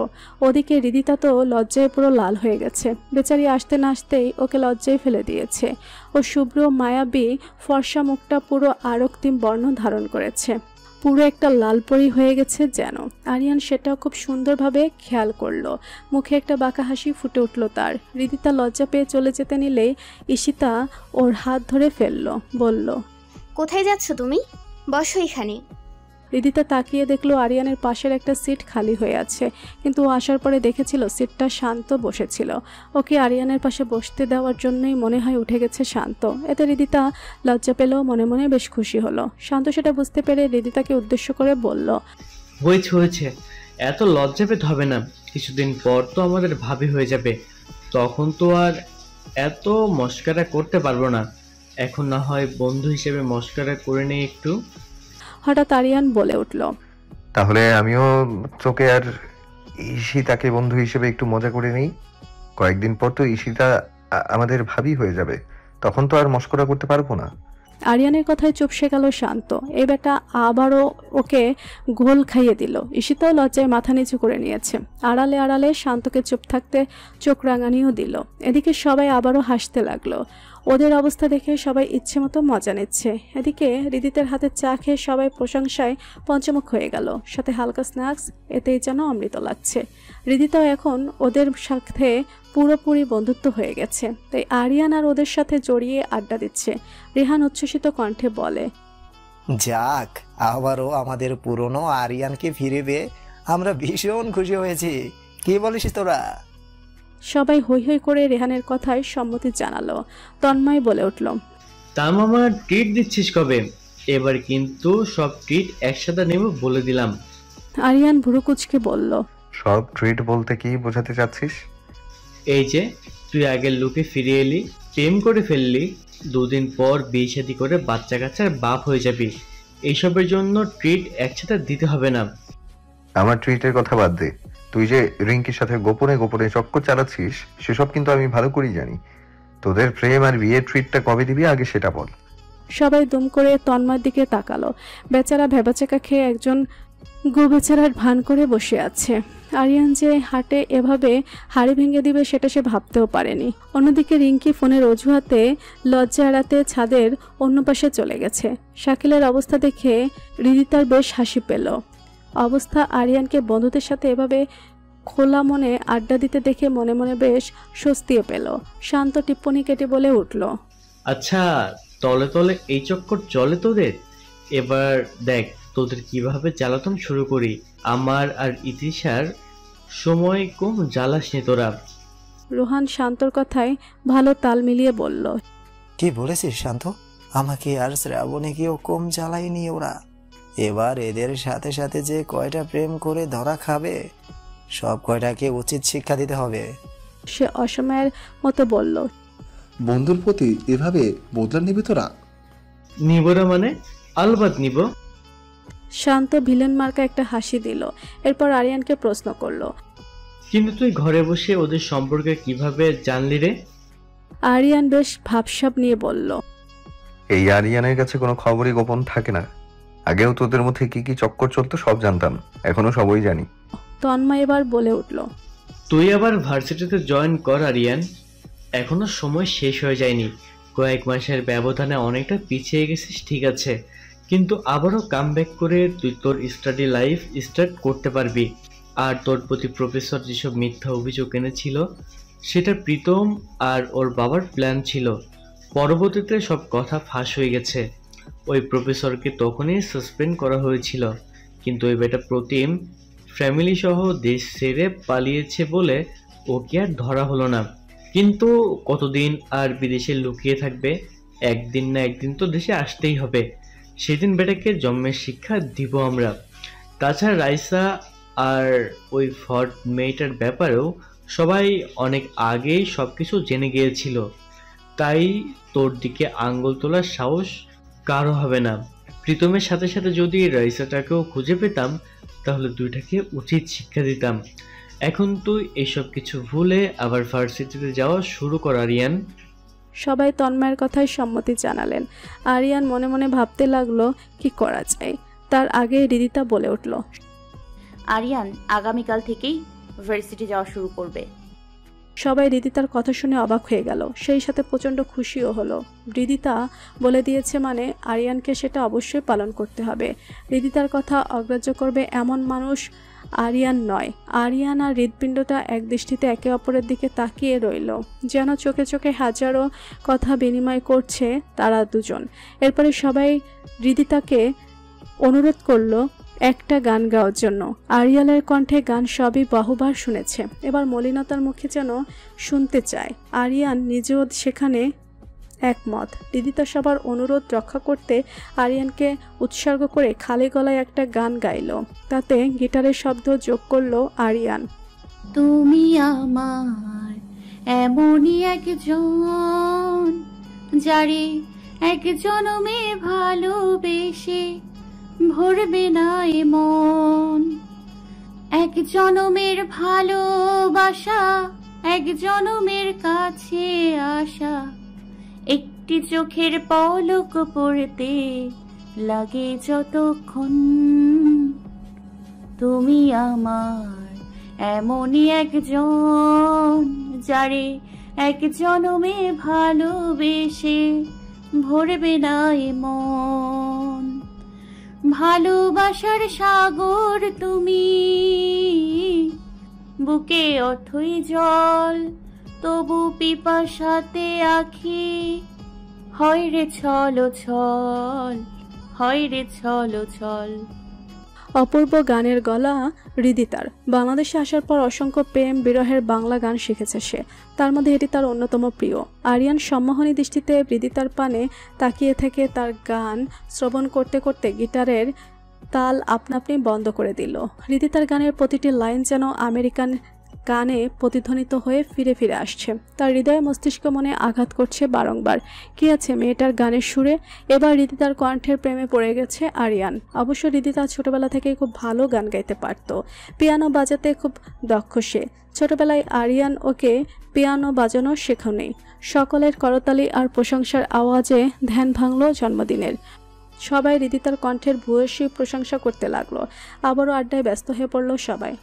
ওদিকে রিদিতা তো লজ্জায় পুরো লাল হয়ে গেছে। বেচারি আসতে না আসতেই ওকে লজ্জায় ফেলে দিয়েছে। ও শুভ্র মায়াবী ফর্সা মুখটা পুরো আরক্তিম বর্ণ ধারণ করেছে, পুরো একটা লালপরি হয়ে গেছে যেন। আরিয়ান সেটাও খুব সুন্দরভাবে খেয়াল করলো। মুখে একটা বাঁকা হাসি ফুটে উঠল তার। রিদিতা লজ্জা পেয়ে চলে যেতে নিলেই ঈশিতা ওর হাত ধরে ফেললো, বলল, কোথায় যাচ্ছ তুমি? বসো এখানে। রিদিতা তাকিয়ে দেখলো আরিয়ানের পাশের একটা সিট খালি হয়ে আছে, কিন্তু ও আসার পরে দেখেছিল সিটটা শান্ত বসেছিল। ওকে আরিয়ানের পাশে বসতে দেওয়ার জন্যই মনে হয় উঠে গেছে শান্ত। এতে রিদিতা লজ্জা পেলেও মনে মনে বেশ খুশি হলো। শান্ত সেটা বুঝতে পেরে রিদিতাকে উদ্দেশ্য করে বলল, হয়েছে, এত লজ্জা পেতে হবে না। কিছুদিন পর তো আমাদের ভাবি হয়ে যাবে, তখন তো আর এত মস্কারা করতে পারবো না। এখন না হয় বন্ধু হিসেবে মস্কারা করে নেই একটু। হঠাৎ আরিয়ান বলে উঠল, তাহলে আমিও তোকে আর ঈশিতাকে বন্ধু হিসেবে একটু মজা করে নেই। কয়েকদিন পর তো ঈশিতা আমাদের ভাবি হয়ে যাবে, তখন তো আর মস্করা করতে পারবো না। আরিয়ানের কথায় চুপসে গেল শান্ত। এই বেটা আবারও ওকে গোল খাইয়ে দিল। ঈশিতাও লজ্জায় মাথা নিচু করে নিয়েছে। আড়ালে আড়ালে শান্তকে চুপ থাকতে চোখ রাঙানিও দিল। এদিকে সবাই আবারও হাসতে লাগলো। ওদের অবস্থা দেখে সবাই ইচ্ছে মতো মজা নিচ্ছে। এদিকে রিদিতের হাতে চা খেয়ে সবাই প্রশংসায় পঞ্চমুখ হয়ে গেল, সাথে হালকা স্ন্যাক্স। এতেই যেন অমৃত লাগছে। রিদিতাও এখন ওদের সাথে পুরোপুরি বন্ধুত্ব হয়ে গেছে, তাই আরিয়ান আর ওদের সাথে জড়িয়ে আড্ডা দিচ্ছে। রেহান উচ্ছ্বসিত কণ্ঠে বলে, যাক, আবারও আমাদের পুরনো আরিয়ানকে ফিরে পেয়ে আমরা ভীষণ খুশি হয়েছি। কি বলিস তোরা? সবাই হৈ হৈ করে রেহানের কথায় সম্মতি জানালো। তন্ময় বলে উঠল, তা মামা, ট্রিট দিচ্ছিস কবে? এবার কিন্তু সব ট্রিট একসাথে নেব বলে দিলাম। আরিয়ান ভুরু কুচকে বলল, সব ট্রিট বলতে কি বোঝাতে চাচ্ছিস? এই যে তুই আগের লুকে ফিরে এলি, প্রেম করে ফেললি, দুদিন পর বিয়ে শাদী করে বাচ্চা কাচ্চার বাপ হয়ে যাবি, এইসবের জন্য ট্রিট একসাথে দিতে হবে না। আমার ট্রিটের কথা বাদ দে। তুই যে রিঙ্কির সাথে গোপনে গোপনে চক্কর চালাচ্ছিস সেসব কিন্তু আমি ভালো করেই জানি। তোদের প্রেম আর বিয়ের ট্রিটটা কবে দিবি আগে সেটা বল। সবাই দুম করে তন্ময়ের দিকে তাকালো। বেচারা ভেবাচেকা খেয়ে একজন গো বেচারার ভান করে বসে আছে। আরিয়ান যে হাটে এভাবে হাড়ি ভেঙে দিবে সেটা সে ভাবতেও পারেনি। অন্যদিকে রিঙ্কি ফোনের অজুহাতে লজ্জা এড়াতে ছাদের অন্য পাশে চলে গেছে। শাকিলের অবস্থা দেখে রিদিতার বেশ হাসি পেল। অবস্থা আরিয়ানকে বন্ধুদের সাথে এভাবে খোলা মনে আড্ডা দিতে দেখে মনে মনে বেশ স্বস্তিও পেল। শান্ত টিপ্পনি কেটে বলে উঠল, আচ্ছা, তলে তলে এই চক্কর চলে তোদের? এবার দেখ তোদের কিভাবে জ্বালাতন শুরু করি। আমার আর ইতিশার সময় কম জ্বালাস নি তোরা। রোহান শান্তর কথায় ভালো তাল মিলিয়ে বলল, কি বলেছিস শান্ত? আমাকে আর শ্রাবণীকেও কম জ্বালায়নি ওরা। এবার এদের সাথে সাথে যে কয়টা প্রেম করে ধরা খাবে সব কয়টাকে উচিত শিক্ষা দিতে হবে। সে অসময়ের মতো বলল, বন্ধুর প্রতি এভাবে বদলা নিবি তোরা? নিব না মানে? আলবাত নিব। শান্ত ভিলেন মার্কা একটা হাসি দিল। এরপর আরিয়ানকে প্রশ্ন করলো, কিন্তু তুই ঘরে বসে ওদের সম্পর্কে কিভাবে জানলি রে? আরিয়ান বেশ ভাবসাব নিয়ে বলল, এই আরিয়ানের কাছে কোনো খবরই গোপন থাকে না। আগেও তোদের মধ্যে কি কি চক্কর চলতো সব জানতাম, এখনো সবই জানি। তন্ময় এবার বলে উঠল, তুই আবার ভার্সিটিতে জয়েন কর আরিয়ান, এখনো সময় শেষ হয়ে যায়নি। কয়েক মাসের ব্যবধানে অনেকটা পিছিয়ে গেছিস ঠিক আছে, কিন্তু আবারও কামব্যাক করে তুই তোর স্টাডি লাইফ স্টার্ট করতে পারবি। আর তোর প্রতি প্রফেসর যেসব মিথ্যা অভিযোগ এনেছিল সেটা প্রীতম আর ওর বাবার প্ল্যান ছিল। পরবর্তীতে সব কথা ফাঁস হয়ে গেছে। ওই প্রফেসরকে তখনই সাসপেন্ড করা হয়েছিল, কিন্তু ওই বেটা প্রতিম ফ্যামিলি সহ দেশ ছেড়ে পালিয়েছে বলে ওকে আর ধরা হলো না। কিন্তু কতদিন আর বিদেশে লুকিয়ে থাকবে? একদিন না একদিন তো দেশে আসতেই হবে। সেদিন বেটাকে জন্মের শিক্ষা দিব আমরা। তাছাড়া রাইসা আর ওই ফর্ড মেয়েটার ব্যাপারেও সবাই অনেক আগেই সবকিছু জেনে গিয়েছিল, তাই তোর দিকে আঙ্গুল তোলার সাহস কারো হবে না। প্রীতমের সাথে সাথে যদি রাইসাটাকেও খুঁজে পেতাম তাহলে দুইটাকে উচিত শিক্ষা দিতাম। এখন তুই এসব কিছু ভুলে আবার ভার্সিটিতে যাওয়া শুরু কর আরিয়ান। সবাই তন্ময়ের কথায় সম্মতি জানালেন। আরিয়ান মনে মনে ভাবতে লাগলো কি করা যায়। তার আগে রিদিতা বলে উঠল, আরিয়ান আগামীকাল থেকেই ভার্সিটি যাওয়া শুরু করবে। সবাই রিদিতার কথা শুনে অবাক হয়ে গেল, সেই সাথে প্রচণ্ড খুশিও হলো। রিদিতা বলে দিয়েছে মানে আরিয়ানকে সেটা অবশ্যই পালন করতে হবে। রিদিতার কথা অগ্রাহ্য করবে এমন মানুষ আরিয়ান নয়। আরিয়ান আর হৃৎপিণ্ডটা একদৃষ্টিতে একে অপরের দিকে তাকিয়ে রইল, যেন চোখে চোখে হাজারো কথা বিনিময় করছে তারা দুজন। এরপরে সবাই রিদিতাকে অনুরোধ করলো একটা গান গাওয়ার জন্য। আরিয়ালের কণ্ঠে গান সবই বহুবার শুনেছে, এবার মলিনতার মুখে যেন শুনতে চায়। আরিয়ান নিজেও সেখানে একমত। রিদিতা সবার অনুরোধ রক্ষা করতে আরিয়ানকে উৎসর্গ করে খালি গলায় একটা গান গাইল। তাতে গিটারের শব্দ যোগ করলো আরিয়ান। তুমি আমার এমনই একজন, যারে এক জনমে ভালোবেসে ভরবে না মন। এক জনমের ভালোবাসা, এক জনমের কাছে আসা, একটি চোখের পলক পড়তে লাগে যতক্ষণ। তুমি আমার এমনই একজন, যারে এক জনমে ভালোবেসে ভরবে না মন। ভালোবাসার সাগর তুমি, বুকে অথই জল, তবু পিপাসাতে আখি হয় রে ছল ছল, হয় রে ছল ছল। অপূর্ব গানের গলা রিদিতার। বাংলাদেশে আসার পর অসংখ্য প্রেম বিরহের বাংলা গান শিখেছে সে, তার মধ্যে এটি তার অন্যতম প্রিয়। আরিয়ান সম্মোহনী দৃষ্টিতে রিদিতার পানে তাকিয়ে থেকে তার গান শ্রবণ করতে করতে গিটারের তাল আপনা আপনি বন্ধ করে দিল। রিদিতার গানের প্রতিটি লাইন যেন আমেরিকান গানে প্রতিধ্বনিত হয়ে ফিরে ফিরে আসছে। তার হৃদয়ে মস্তিষ্ক মনে আঘাত করছে বারংবার। কি আছে মেয়েটার গানের সুরে? এবার রিদিতার কণ্ঠের প্রেমে পড়ে গেছে আরিয়ান। অবশ্য রিদিতা ছোটবেলা থেকে খুব ভালো গান গাইতে পারত, পিয়ানো বাজাতে খুব দক্ষ সে। ছোটবেলায় আরিয়ান ওকে পিয়ানো বাজানো শেখানো। সকলের করতালি আর প্রশংসার আওয়াজে ধ্যান ভাঙল জন্মদিনের। সবাই রিদিতার কণ্ঠের ভূয়সী প্রশংসা করতে লাগলো। আবারও আড্ডায় ব্যস্ত হয়ে পড়ল সবাই।